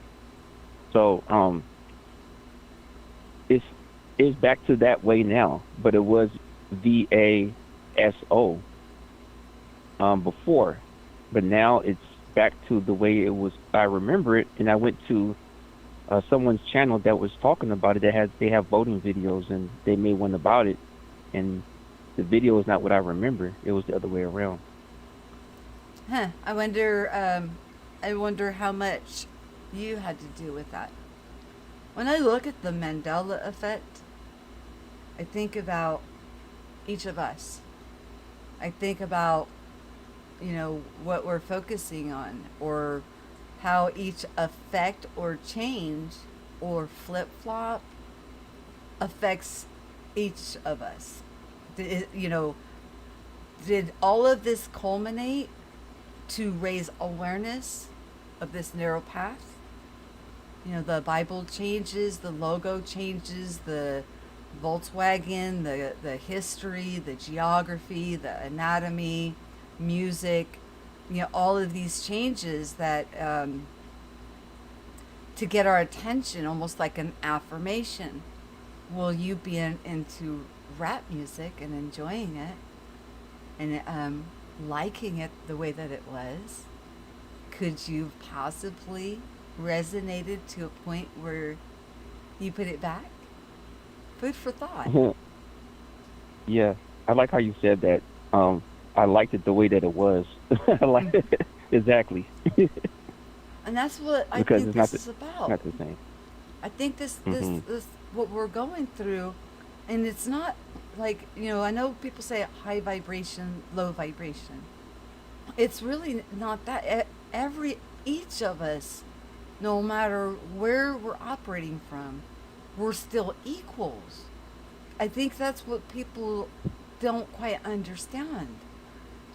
So it's it's back to that way now, but it was VASO before, but now it's back to the way it was. I remember it, and I went to someone's channel that was talking about it. They have voting videos, and they made one about it, and the video is not what I remember. It was the other way around. Huh. I wonder how much you had to do with that. When I look at the Mandela effect, I think about each of us. I think about, what we're focusing on, or how each effect or change or flip flop affects each of us. Did, did all of this culminate to raise awareness of this narrow path? The Bible changes, the logo changes, the Volkswagen, the history, the geography, the anatomy, music, all of these changes that, to get our attention, almost like an affirmation. Will you be into rap music and enjoying it, and liking it the way that it was? Could you possibly resonated to a point where you put it back? Food for thought. Yeah, I like how you said that. I liked it the way that it was. I like Mhm. it exactly And that's what I because think this is about. not the same. I think this this Hmm. this what we're going through, and it's not like, I know people say high vibration, low vibration. It's really not that. Every each of us, no matter where we're operating from, we're still equals. I think that's what people don't quite understand.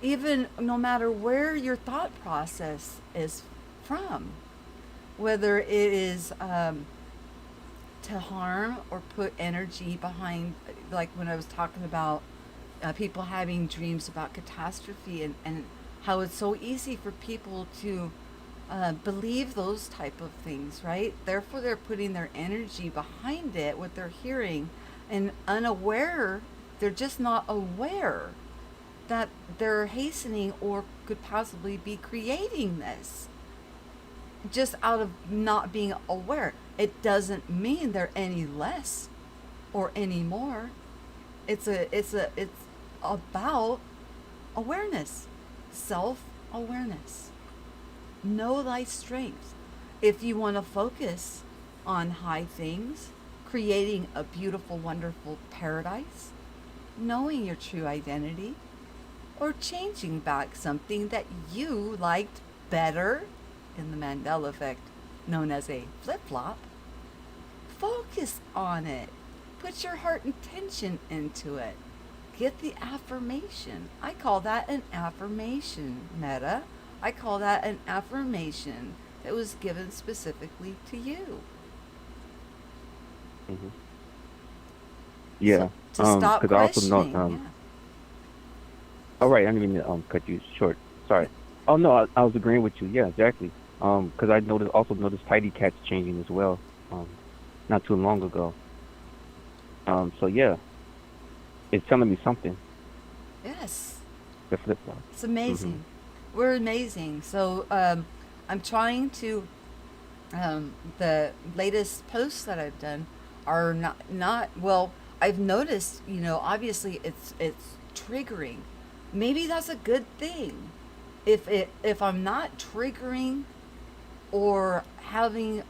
Even no matter where your thought process is from, whether it is, to harm or put energy behind, like when I was talking about, people having dreams about catastrophe, and how it's so easy for people to believe those type of things, right? Therefore, they're putting their energy behind it, what they're hearing, and unaware, they're just not aware that they're hastening or could possibly be creating this just out of not being aware. It doesn't mean they're any less or any more. It's about awareness, self awareness. Know thy strength. If you want to focus on high things, creating a beautiful, wonderful paradise, knowing your true identity, or changing back something that you liked better in the Mandela effect, known as a flip flop. Focus on it. Put your heart intention into it. Get the affirmation. I call that an affirmation, Meta. I call that an affirmation that was given specifically to you. Hmm. So Yeah. to stop Because I also know. questioning, yeah. All right. I didn't mean to cut you short. Sorry. Oh no, I was agreeing with you. Yeah, exactly. Because I noticed Tidy Cat's changing as well. Um, not too long ago. So yeah, it's telling me something. Yes. The flip flop. It's Hmm. amazing. We're amazing. So I'm trying to the latest posts that I've done are not well. I've noticed, obviously it's triggering. Maybe that's a good thing. If I'm not triggering or having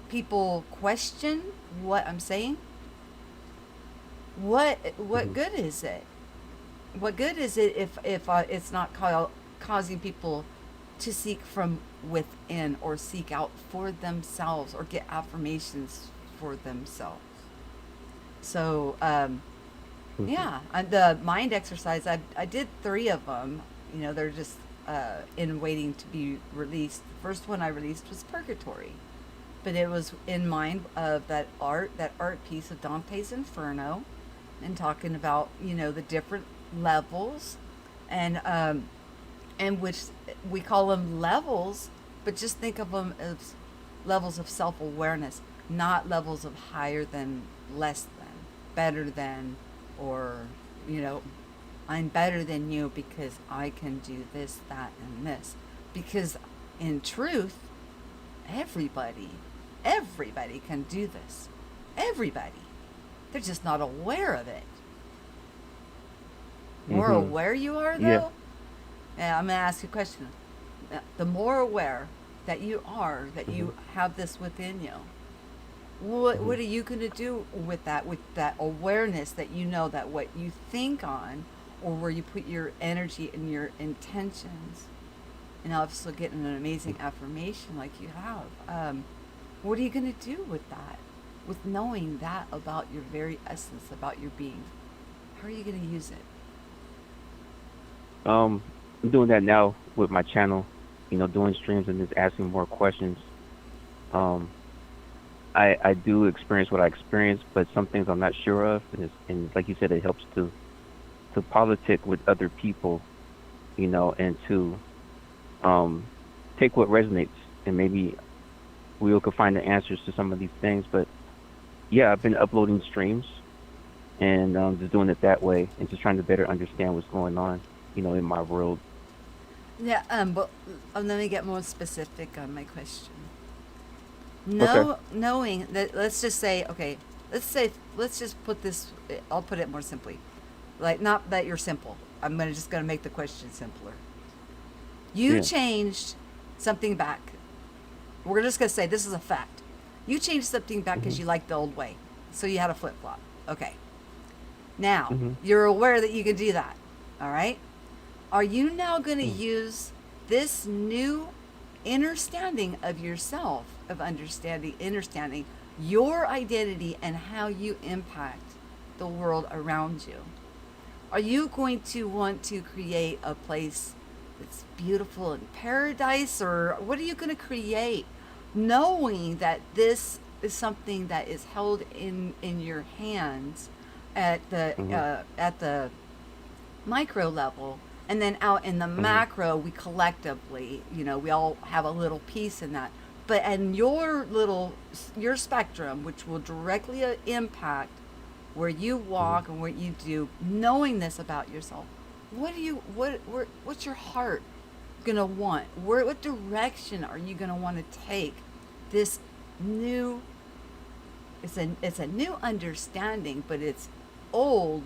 people question what I'm saying, what Hmm. good is it? What good is it if it's not causing people to seek from within or seek out for themselves or get affirmations for themselves? So Hmm. yeah, the mind exercise, I did three of them. They're just in waiting to be released. The first one I released was Purgatory, but it was in mind of that art piece of Dante's Inferno, and talking about the different levels, and which we call them levels, but just think of them as levels of self awareness, not levels of higher than, less than, better than, or you know I'm better than you because I can do this, that, and this. Because in truth, everybody, everybody can do this. Everybody. They're just not aware of it. More Hmm. aware you are, Yeah. though, and I'm going to ask you a question. The more aware that you are, that Hmm. you have this within you, what Hmm. are you going to do with that awareness that that what you think on, or where you put your energy and your intentions, and also getting an amazing affirmation like you have, what are you going to do with that, with knowing that about your very essence, about your being? How are you going to use it? I'm doing that now with my channel. Doing streams and just asking more questions. Um, I do experience what I experience, but some things I'm not sure of, and like you said, it helps to politic with other people, and to um take what resonates, and maybe we all could find the answers to some of these things. But yeah, I've been uploading streams and just doing it that way, and just trying to better understand what's going on, in my world. Yeah, but let me get more specific on my question. Okay. Knowing that, let's just say, okay, let's just put this. I'll put it more simply, like, not that you're simple. I'm gonna make the question simpler. You Yeah. changed something back. We're just gonna say this is a fact. You changed something back because Mhm. you liked the old way, so you had a flip flop. Okay. Now Mhm. you're aware that you can do that. All right. Are you now going to Mm. use this new understanding of yourself, of understanding your identity and how you impact the world around you? Are you going to want to create a place that's beautiful in paradise, or what are you going to create, knowing that this is something that is held in your hands Mhm. at the micro level, and then out in the Mhm. macro, we collectively, we all have a little piece in that. But in your spectrum, which will directly impact where you Mhm. walk and what you do, knowing this about yourself, what's your heart gonna want? What direction are you gonna want to take this new? It's a new understanding, but it's old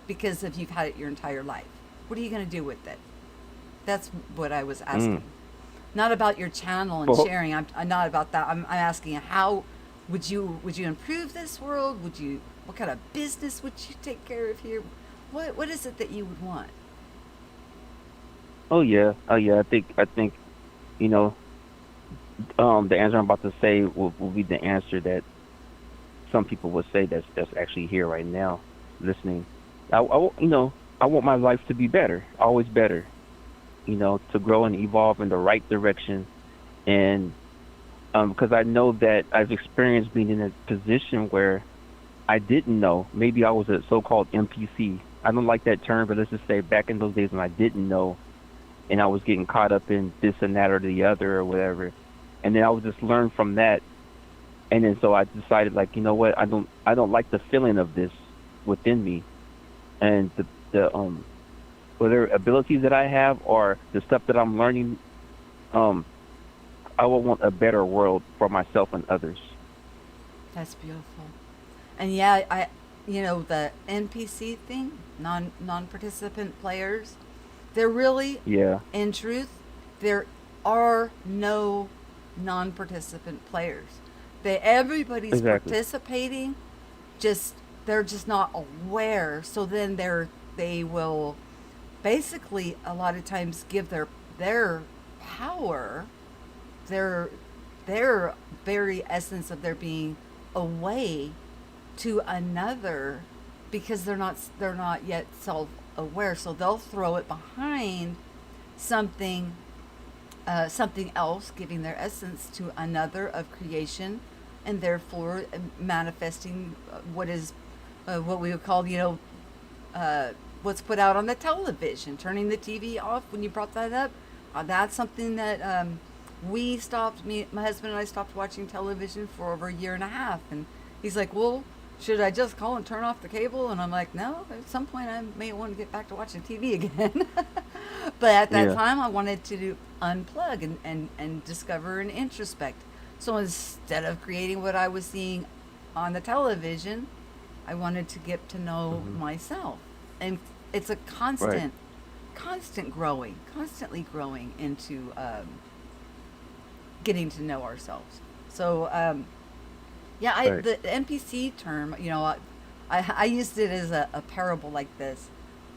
because if you've had it your entire life. What are you going to do with it? That's what I was Mm. asking. Not about your channel and Well, sharing. I'm not about that. I'm asking would you improve this world? What kind of business would you take care of here? What is it that you would want? Oh yeah. I think you know the answer I'm about to say will be the answer that some people would say that's actually here right now, listening. I want my life to be better, always better. To grow and evolve in the right direction, and because I know that I've experienced being in a position where I didn't know. Maybe I was a so-called NPC. I don't like that term, but let's just say back in those days when I didn't know, and I was getting caught up in this and that or the other or whatever, and then I would just learn from that, and then so I decided, like, you know what, I don't like the feeling of this within me, and the whether abilities that I have or the stuff that I'm learning, um, I will want a better world for myself and others. That's beautiful. And yeah, the NPC thing, non participant players, they're really, Yeah, in truth, there are no non participant players. Everybody's exactly. participating, just they're just not aware. So then they will basically a lot of times give their power, their their very essence of their being away to another, because they're not yet self aware. So they'll throw it behind something, something else, giving their essence to another of creation, and therefore manifesting what we would call, what's put out on the television. Turning the TV off when you brought that up, that's something that we stopped. My husband and I stopped watching television for over a year and a half, and he's like, "Well, should I just call and turn off the cable?" And I'm like, "No, at some point I may want to get back to watching TV again." But at that Yeah. time, I wanted to unplug and discover and introspect. So instead of creating what I was seeing on the television, I wanted to get to know Hmm. myself. And it's a Right. constant growing, constantly growing into getting to know ourselves. So, yeah, Right. the NPC term, I used it as a parable like this.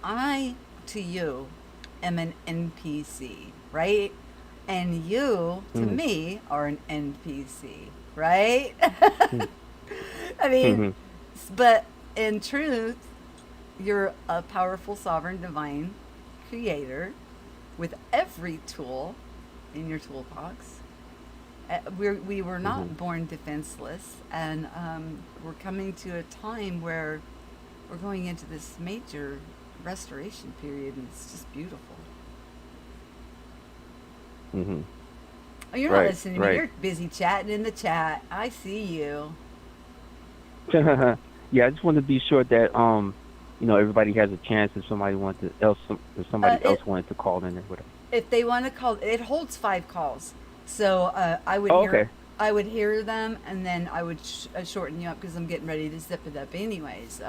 I, to you, am an NPC, right? And you, to Mm-hmm. me, are an NPC, right? I mean, Mm-hmm. but in truth, you're a powerful, sovereign, divine creator with every tool in your toolbox. We were Mm-hmm. not born defenseless, and we're coming to a time where we're going into this major restoration period, and it's just beautiful. Mm-hmm. Oh, you're not Right. listening to me. Right. You're busy chatting in the chat. I see you. Yeah, I just want to be sure that everybody has a chance if somebody wanted to else if somebody else It wanted to call in or whatever. If they want to call, it holds 5 calls. So Oh, okay. I would hear them, and then I would shorten you up because I'm getting ready to zip it up anyways.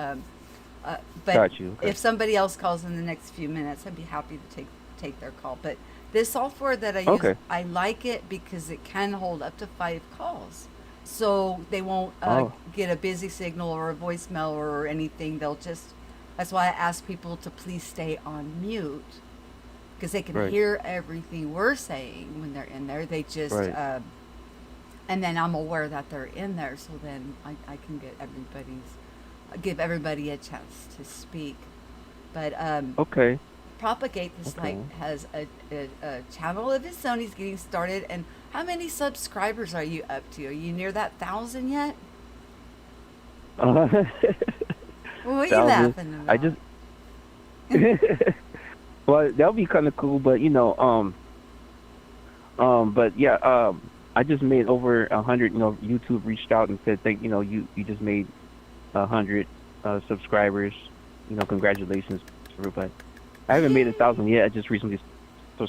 But Got you. Okay. if somebody else calls in the next few minutes, I'd be happy to take their call. But this software that I use, Okay. I like it because it can hold up to 5 calls. So they won't Oh, get a busy signal or a voicemail or anything. They'll just. That's why I ask people to please stay on mute, because they can right. hear everything we're saying when they're in there. They just, Right. and then I'm aware that they're in there, so then I can give everybody a chance to speak. But Okay. Propagate This Light Okay. has a channel of its own. He's getting started. And how many subscribers are you up to? Are you near that 1,000 yet? Uh, What are you Thousand. laughing I about? just well, that would be kind of cool, but but yeah, I just made over 100. YouTube reached out and said, "Thank you just made 100 subscribers. Congratulations, everybody." I haven't made 1,000 Yay! yet. I just recently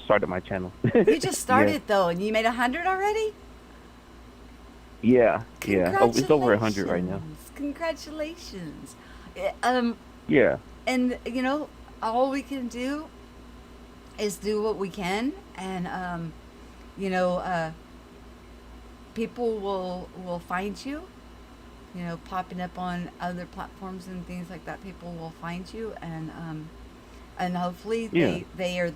started my channel. You just Yeah, started though, and you made 100 already. yeah, yeah. Oh, it's over 100 right now. Congratulations! Congratulations! Yeah, And all we can do is do what we can, and you know, uh, people will find you, popping up on other platforms and things like that. People will find you, and hopefully Yeah. they're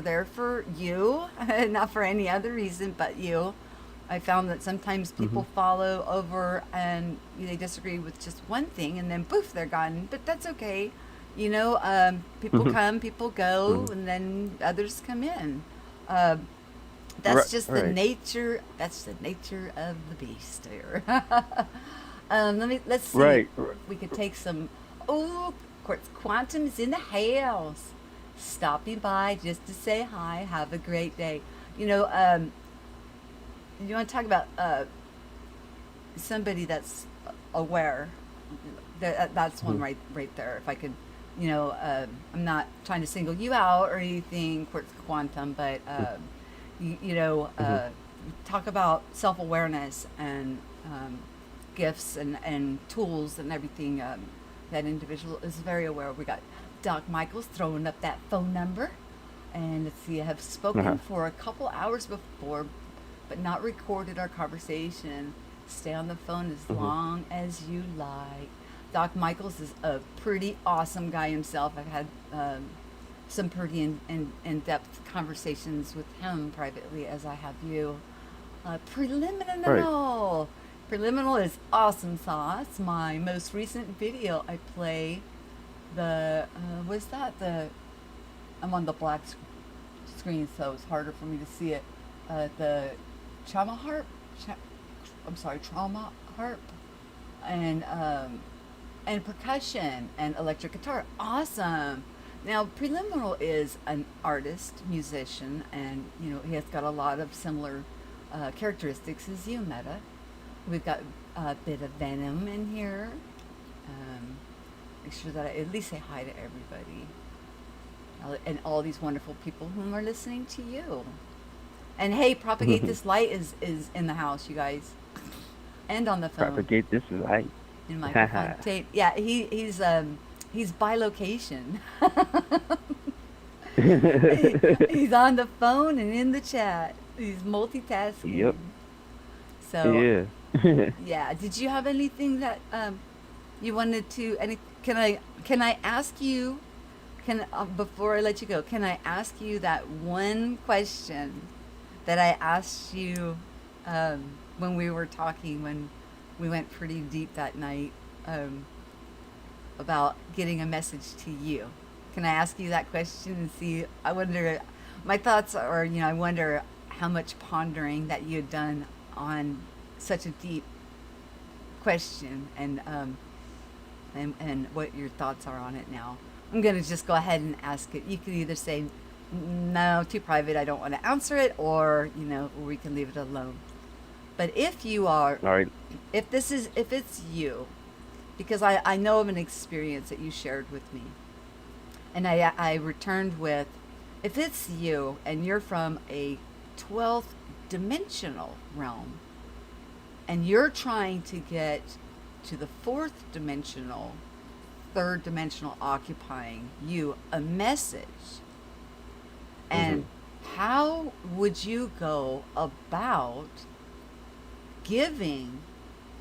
there for you, not for any other reason but you. I found that sometimes Mhm. people follow over and they disagree with just one thing, and then poof, they're gone. But that's okay. People Mhm. come, people go, Mhm. and then others come in. Uh, Right. that's just the Right. nature. That's the nature of the beast here. Let's see if Right. r- we could take some. Oh, Quartz Quantum's in the house, stopping by just to say hi. Have a great day. You know, you want to talk about somebody that's aware. That's one Mhm. right there. If I could, I'm not trying to single you out or anything, Quartz Quantum, but you, you know, Mhm. uh, talk about self awareness and gifts and tools and everything. That individual is very aware. We got Doc Michaels throwing up that phone number, and let's see, I have Uh-huh. spoken for a couple hours before, but not recorded our conversation. Stay on the phone as Mhm. long as you like. Doc Michaels is a pretty awesome guy himself. I've had some pretty in depth conversations with him privately, as I have you. Right. Preliminal. Preliminal is awesome sauce. My most recent video, I play was that the, I'm on the black screen, so it's harder for me to see it. The trauma harp, Cha- I'm sorry, trauma harp, and percussion and electric guitar. Awesome. Now, Preliminal is an artist, musician, and he has got a lot of similar characteristics as you, Meta. We've got a bit of Venom in here. Um, Make sure that I at least say hi to everybody and all these wonderful people whom are listening to you. And hey, Propagate Mhm. This Light is in the house, you guys, and on the phone Propagate this light. in microphone Haha. tape. Yeah, he's by location. He's on the phone and in the chat. He's multitasking. Yep. So Yeah. yeah, did you have anything that you wanted to? Any? Can I ask you? Can Before I let you go, can I ask you that one question that I asked you when we were talking, when we went pretty deep that night, um, about getting a message to you? Can I ask you that question and see? I wonder, my thoughts are, I wonder how much pondering that you had done on such a deep question, and what your thoughts are on it now. I'm going to just go ahead and ask it. You can either say, no, too private, I don't want to answer it, or, we can leave it alone. But All right. if it's you, because I know of an experience that you shared with me, and I returned with, if it's you and you're from a 12th dimensional realm, and you're trying to get to the fourth dimensional, third dimensional occupying you a message, and Mhm. how would you go about giving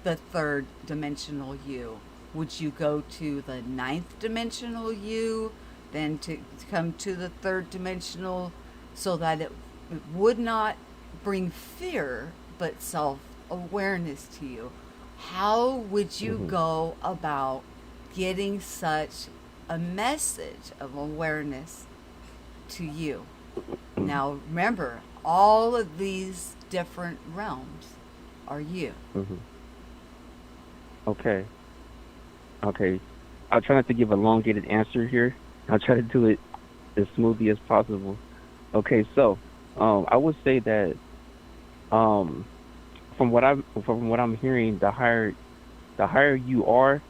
the third dimensional you? Would you go to the ninth dimensional you, then to come to the third dimensional, so that it would not bring fear but self awareness to you? How would you Mhm. go about getting such a message of awareness to you? Mhm. Now, remember, all of these different realms are you. Mhm. Okay. Okay. I'll try not to give a elongated answer here. I'll try to do it as smoothly as possible. Okay. So, I would say that, um, from what I'm hearing, the higher you are,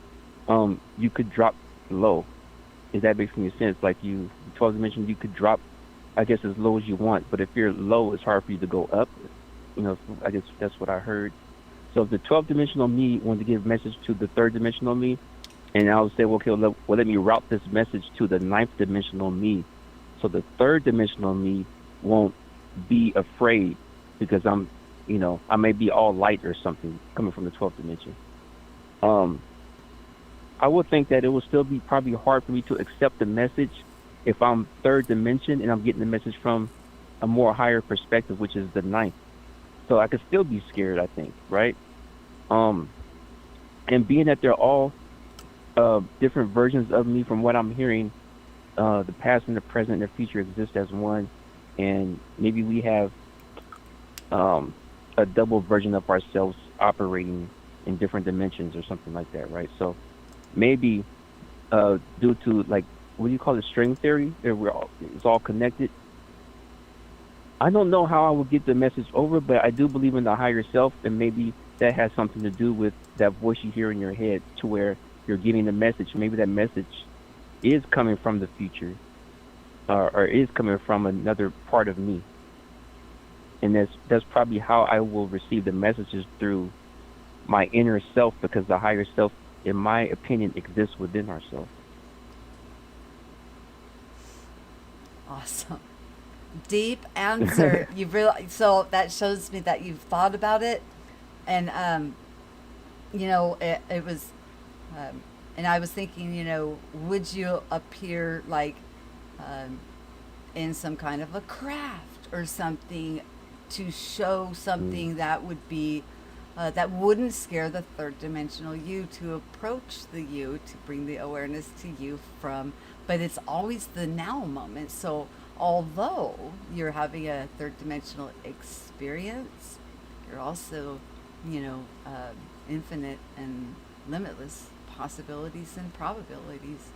you could drop low. If that makes any sense, like you 12 dimension, you could drop, I guess, as low as you want. But if you're low, it's hard for you to go up. I guess that's what I heard. So if the 12th dimensional me wanted to give a message to the third dimensional me, and I would say, well, okay, let me route this message to the ninth dimensional me. So the third dimensional me won't be afraid because I may be all light or something coming from the 12th dimension. Um, I would think that it would still be probably hard for me to accept the message if I'm third dimension and I'm getting the message from a more higher perspective, which is the ninth. So I could still be scared, I think, right? Um, and being that they're all different versions of me from what I'm hearing, the past and the present and the future exist as one, and maybe we have um, a double version of ourselves operating in different dimensions or something like that, right? So maybe due to like what do you call it, string theory, that it's all connected. I don't know how I would get the message over, but I do believe in the higher self, and maybe that has something to do with that voice you hear in your head, to where you're getting the message. Maybe that message is coming from the future, or is coming from another part of me, and that's probably how I will receive the messages through my inner self, because the higher self, in my opinion, exists within ourselves. Awesome. Deep answer. You really, so that shows me that you've thought about it, and it was, um, and I was thinking, would you appear like um, in some kind of a craft or something to show Mm, something that would be that wouldn't scare the third dimensional you, to approach the you, to bring the awareness to you from, but it's always the now moment. So although you're having a third dimensional experience, you're also, you know infinite and limitless possibilities and probabilities.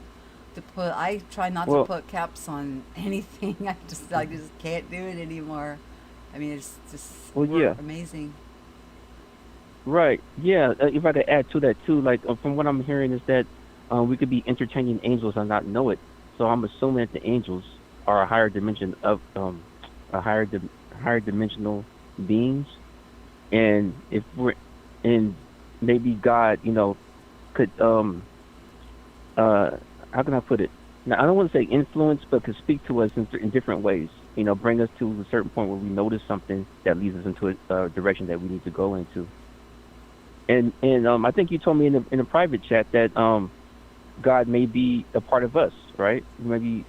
I try not to well, put caps on anything. I just can't do it anymore. I mean, it's just, well, we're yeah, amazing. right, yeah. If I could add to that too, like from what I'm hearing is that we could be entertaining angels and not know it. So I'm assuming that the angels are a higher dimension of a higher dimensional beings, and if we're and maybe God, could uh how can I put it? Now I don't want to say influence, but could speak to us in different ways. Bring us to a certain point where we notice something that leads us into a direction that we need to go into. And I think you told me in a private chat that God may be a part of us, right? Maybe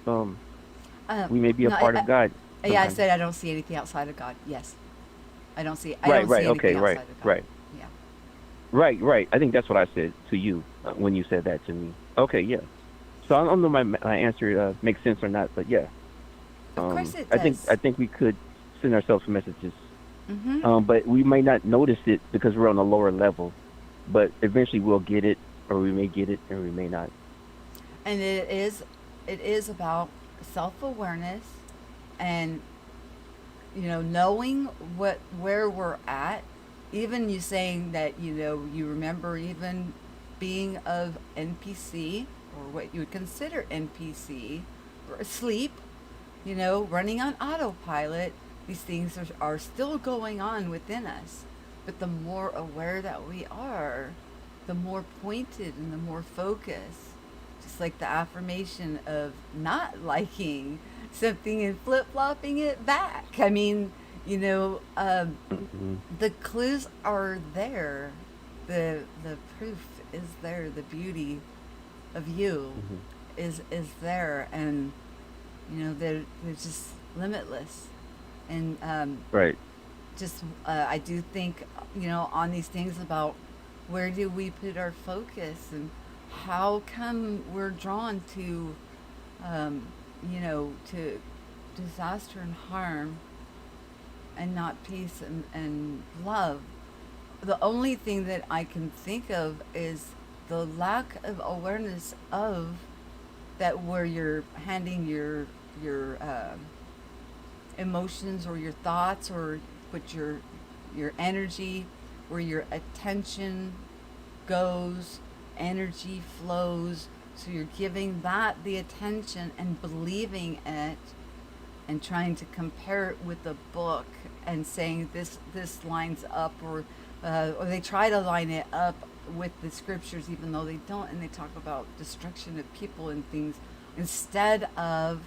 we may be a No, part of God yeah, I sometimes. said I don't see anything outside of God. Yes, I Right, don't see right, okay, anything right, outside of God. right, Yeah. right, right. I think that's what I said to you when you said that to me. Okay, yeah. So I don't know my answer makes sense or not, but yeah. Of course it I think we could send ourselves messages, Mm-hmm. but we may not notice it because we're on a lower level. But eventually we'll get it, or we may get it, or we may not. And it is about self awareness, and knowing where we're at. Even you saying that you remember even being of NPC, or what you would consider NPC, or asleep, running on autopilot. These things are still going on within us, but the more aware that we are, the more pointed and the more focused. Just like the affirmation of not liking something and flip flopping it back. I mean, Hmm. the clues are there. The proof is there. The beauty of you Hmm. is there, and they're just limitless. And Right. just I do think, on these things about where do we put our focus, and how come we're drawn to to disaster and harm, and not peace and love. The only thing that I can think of is the lack of awareness of that, where you're handing your emotions or your thoughts, or put your energy, where your attention goes, energy flows. So you're giving that the attention and believing it, and trying to compare it with the book, and saying this lines up, or they try to line it up with the scriptures, even though they don't, and they talk about destruction of people and things, instead of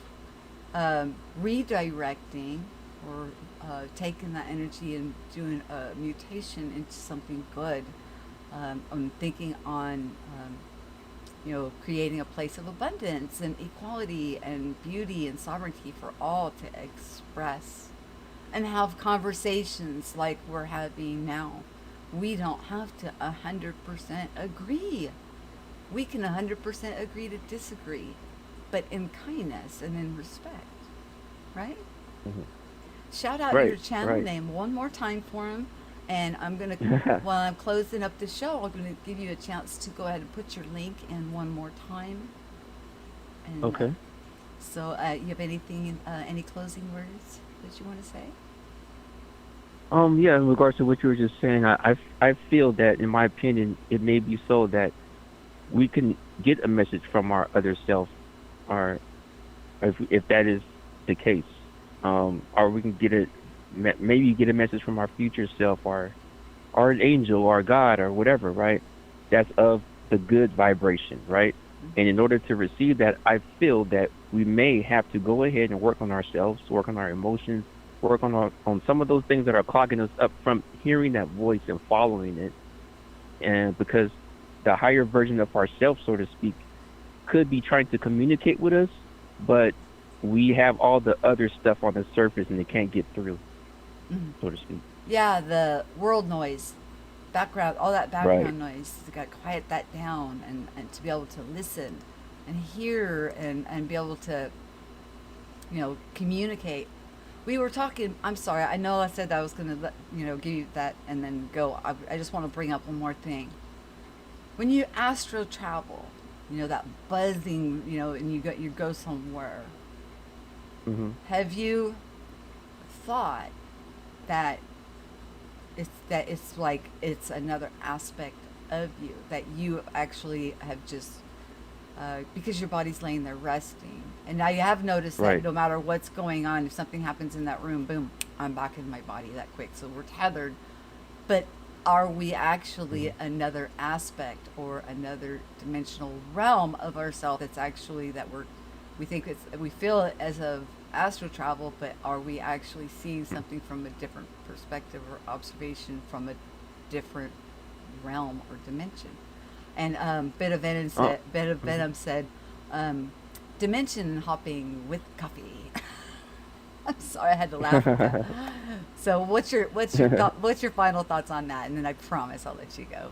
redirecting, or taking that energy and doing a mutation into something good. I'm thinking on, creating a place of abundance and equality and beauty and sovereignty for all to express and have conversations like we're having now. We don't have to 100% agree. We can 100% agree to disagree, but in kindness and in respect, right? Hmm. Shout out your Right, channel right. name one more time for him. And I'm going to, while I'm closing up the show, I'm going to give you a chance to go ahead and put your link in one more time. And Okay. you have anything, any closing words that you want to say? Yeah, in regards to what you were just saying, I feel that, in my opinion, it may be so that we can get a message from our other self, or if that is the case, or we can get maybe get a message from our future self, or an angel, or God, or whatever, right? That's of the good vibration, right? And in order to receive that, I feel that we may have to go ahead and work on ourselves, work on our emotions, work on some of those things that are clogging us up from hearing that voice and following it. And because the higher version of ourselves, so to speak, could be trying to communicate with us, but we have all the other stuff on the surface and it can't get through, Mm-hmm. so to speak. Yeah, the world noise, background, all that Right. background noise, you got to quiet that down and to be able to listen and hear and be able to, communicate. We were talking, I'm sorry, I know I said that I was going to, give you that and then go. I just want to bring up one more thing. When you astro travel, that buzzing, and you go somewhere, Hmm. have you thought that it's like it's another aspect of you that you actually have just because your body's laying there resting, and now you have noticed that Right. no matter what's going on, if something happens in that room, boom, I'm back in my body that quick. So we're tethered, but are we actually Hmm. another aspect or another dimensional realm of ourselves that's actually that we think we feel it as of astral travel, but are we actually seeing something from a different perspective or observation from a different realm or dimension? And Oh. Bit of Hmm. Venom said, dimension hopping with coffee. I'm sorry, I had to laugh at that. So, what's your final thoughts on that? And then I promise I'll let you go.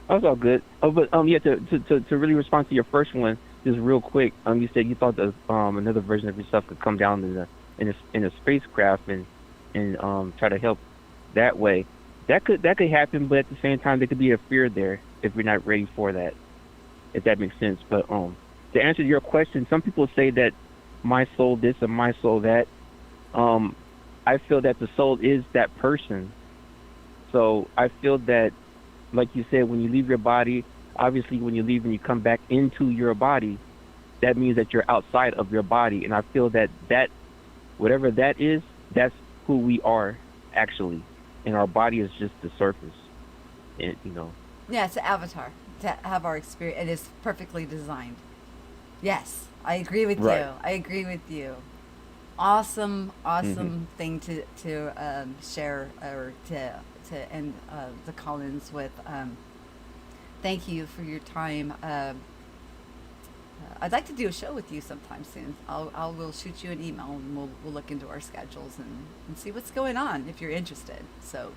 That's all good. Oh, but yeah, to really respond to your first one, just real quick. You said you thought that another version of yourself could come down in a spacecraft and try to help that way. That could happen, but at the same time, there could be a fear there if we're not ready for that. If that makes sense. But to answer your question, some people say that my soul this and my soul that. Um, I feel that the soul is that person. So I feel that, like you said, when you leave your body, obviously when you leave and you come back into your body, that means that you're outside of your body. And I feel that whatever that is, that's who we are actually. And our body is just the surface. And. Yeah, it's an avatar to have our experience. It is perfectly designed. Yes, I agree with Right. you. I agree with you. Awesome, Hmm. awesome thing to share or to end the Collins with. Thank you for your time. I'd like to do a show with you sometime soon. We'll shoot you an email and we'll look into our schedules and see what's going on if you're interested. So,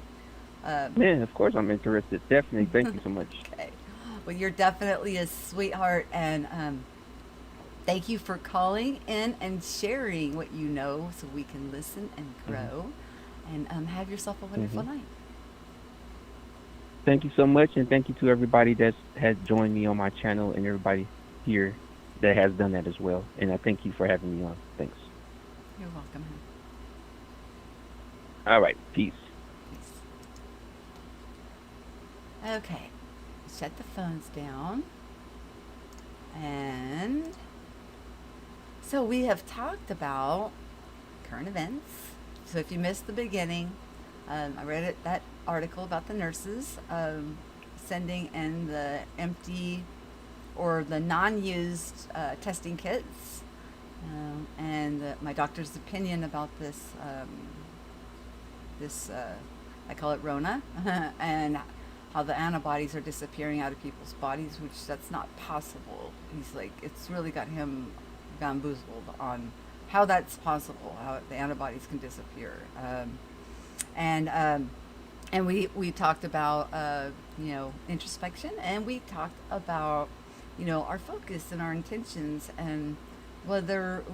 um, Man, of course I'm interested. Definitely. Thank you so much. okay. Well, you're definitely a sweetheart, and thank you for calling in and sharing what you know so we can listen and Hmm. grow. And have yourself a wonderful Hmm. night. Thank you so much, and thank you to everybody that has joined me on my channel and everybody here that has done that as well. And I thank you for having me on. Thanks. You're welcome. Hon. All right. Peace. Peace. Okay, shut the phones down. And so we have talked about current events. So if you missed the beginning, I read that article about the nurses sending in the empty or the non-used testing kits, and my doctor's opinion about this I call it Rona, and how the antibodies are disappearing out of people's bodies, which that's not possible. He's like, it's really got him bamboozled on how that's possible, how the antibodies can disappear. And and we talked about introspection, and we talked about our focus and our intentions, and whatever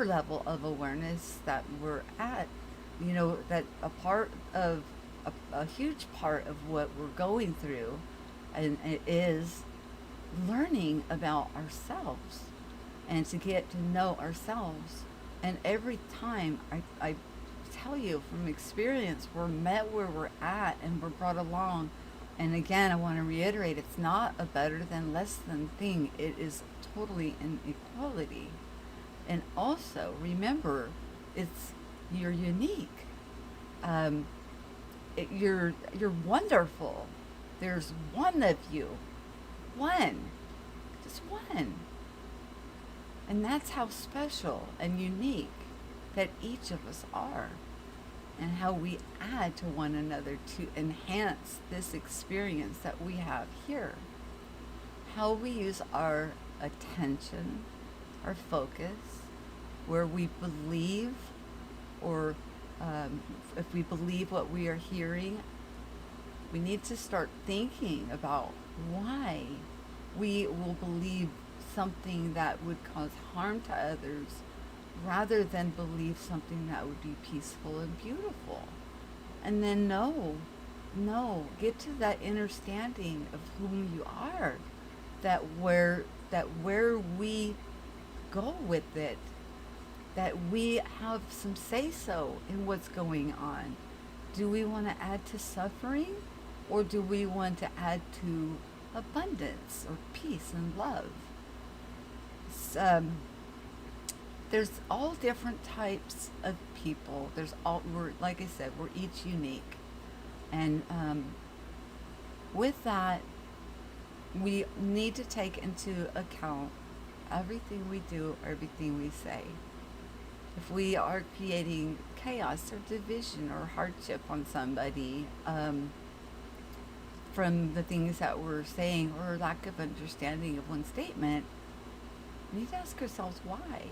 level of awareness that we're at, that a huge part of what we're going through, and it is learning about ourselves and to get to know ourselves. And every time I tell you from experience, we're met where we're at and we're brought along. And again, I want to reiterate, it's not a better than, less than thing. It is totally an equality. And also remember, you're unique. You're wonderful. There's one of you, one, just one. And that's how special and unique that each of us are, and how we add to one another to enhance this experience that we have here. How we use our attention, our focus, where we believe, or if we believe what we are hearing, we need to start thinking about why we will believe something that would cause harm to others, rather than believe something that would be peaceful and beautiful. And then get to that understanding of whom you are, that where we go with it, that we have some say so in what's going on. Do we want to add to suffering, or do we want to add to abundance or peace and love? There's all different types of people. We're, like I said, we're each unique. And with that, we need to take into account everything we do, everything we say. If we are creating chaos or division or hardship on somebody, from the things that we're saying, or lack of understanding of one statement, we need to ask ourselves why.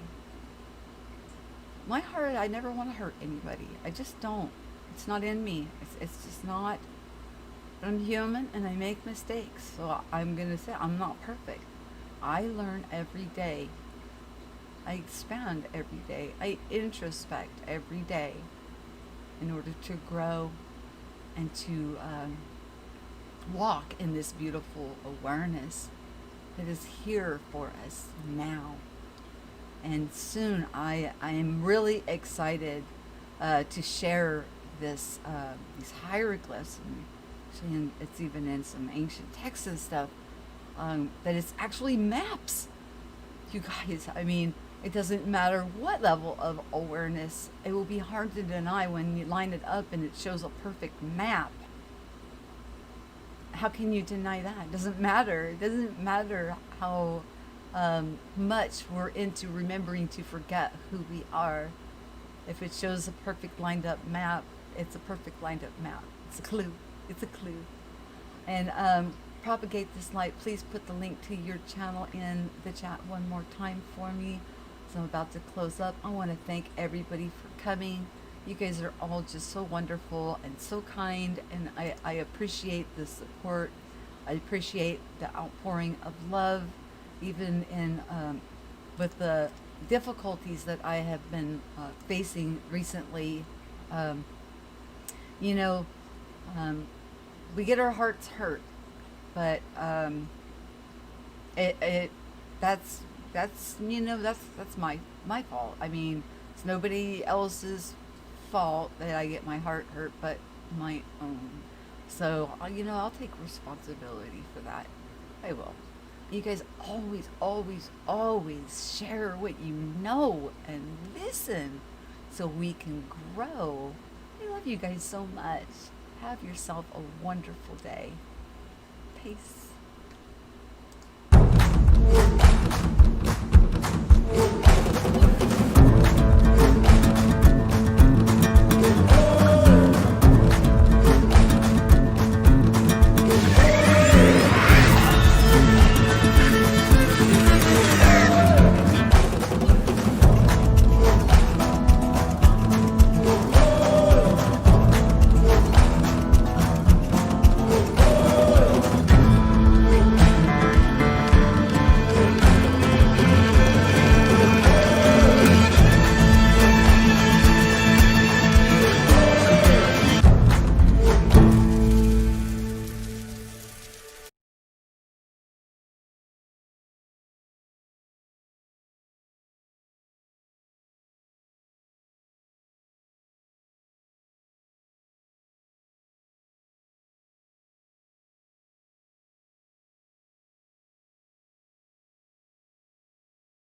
My heart, I never want to hurt anybody. I just don't. It's not in me. It's just not. I'm human and I make mistakes. So I'm going to say I'm not perfect. I learn every day. I expand every day. I introspect every day in order to grow and to walk in this beautiful awareness that is here for us now. And soon I am really excited to share these hieroglyphs, and actually it's even in some ancient texts and stuff, that it's actually maps. You guys, I mean, it doesn't matter what level of awareness, it will be hard to deny when you line it up and it shows a perfect map. How can you deny that? It doesn't matter. It doesn't matter how much we're into remembering to forget who we are. If it shows a perfect lined up map, it's a perfect lined up map. It's a clue. It's a clue. And propagate this light. Please put the link to your channel in the chat one more time for me. So I'm about to close up. I want to thank everybody for coming. You guys are all just so wonderful and so kind, and I appreciate the support. I appreciate the outpouring of love, even in with the difficulties that I have been facing recently. You know, we get our hearts hurt, but that's my fault. I mean, it's nobody else's fault that I get my heart hurt, but my own. So I'll take responsibility for that. I will. You guys always share what you know and listen so we can grow. I love you guys so much. Have yourself a wonderful day. Peace.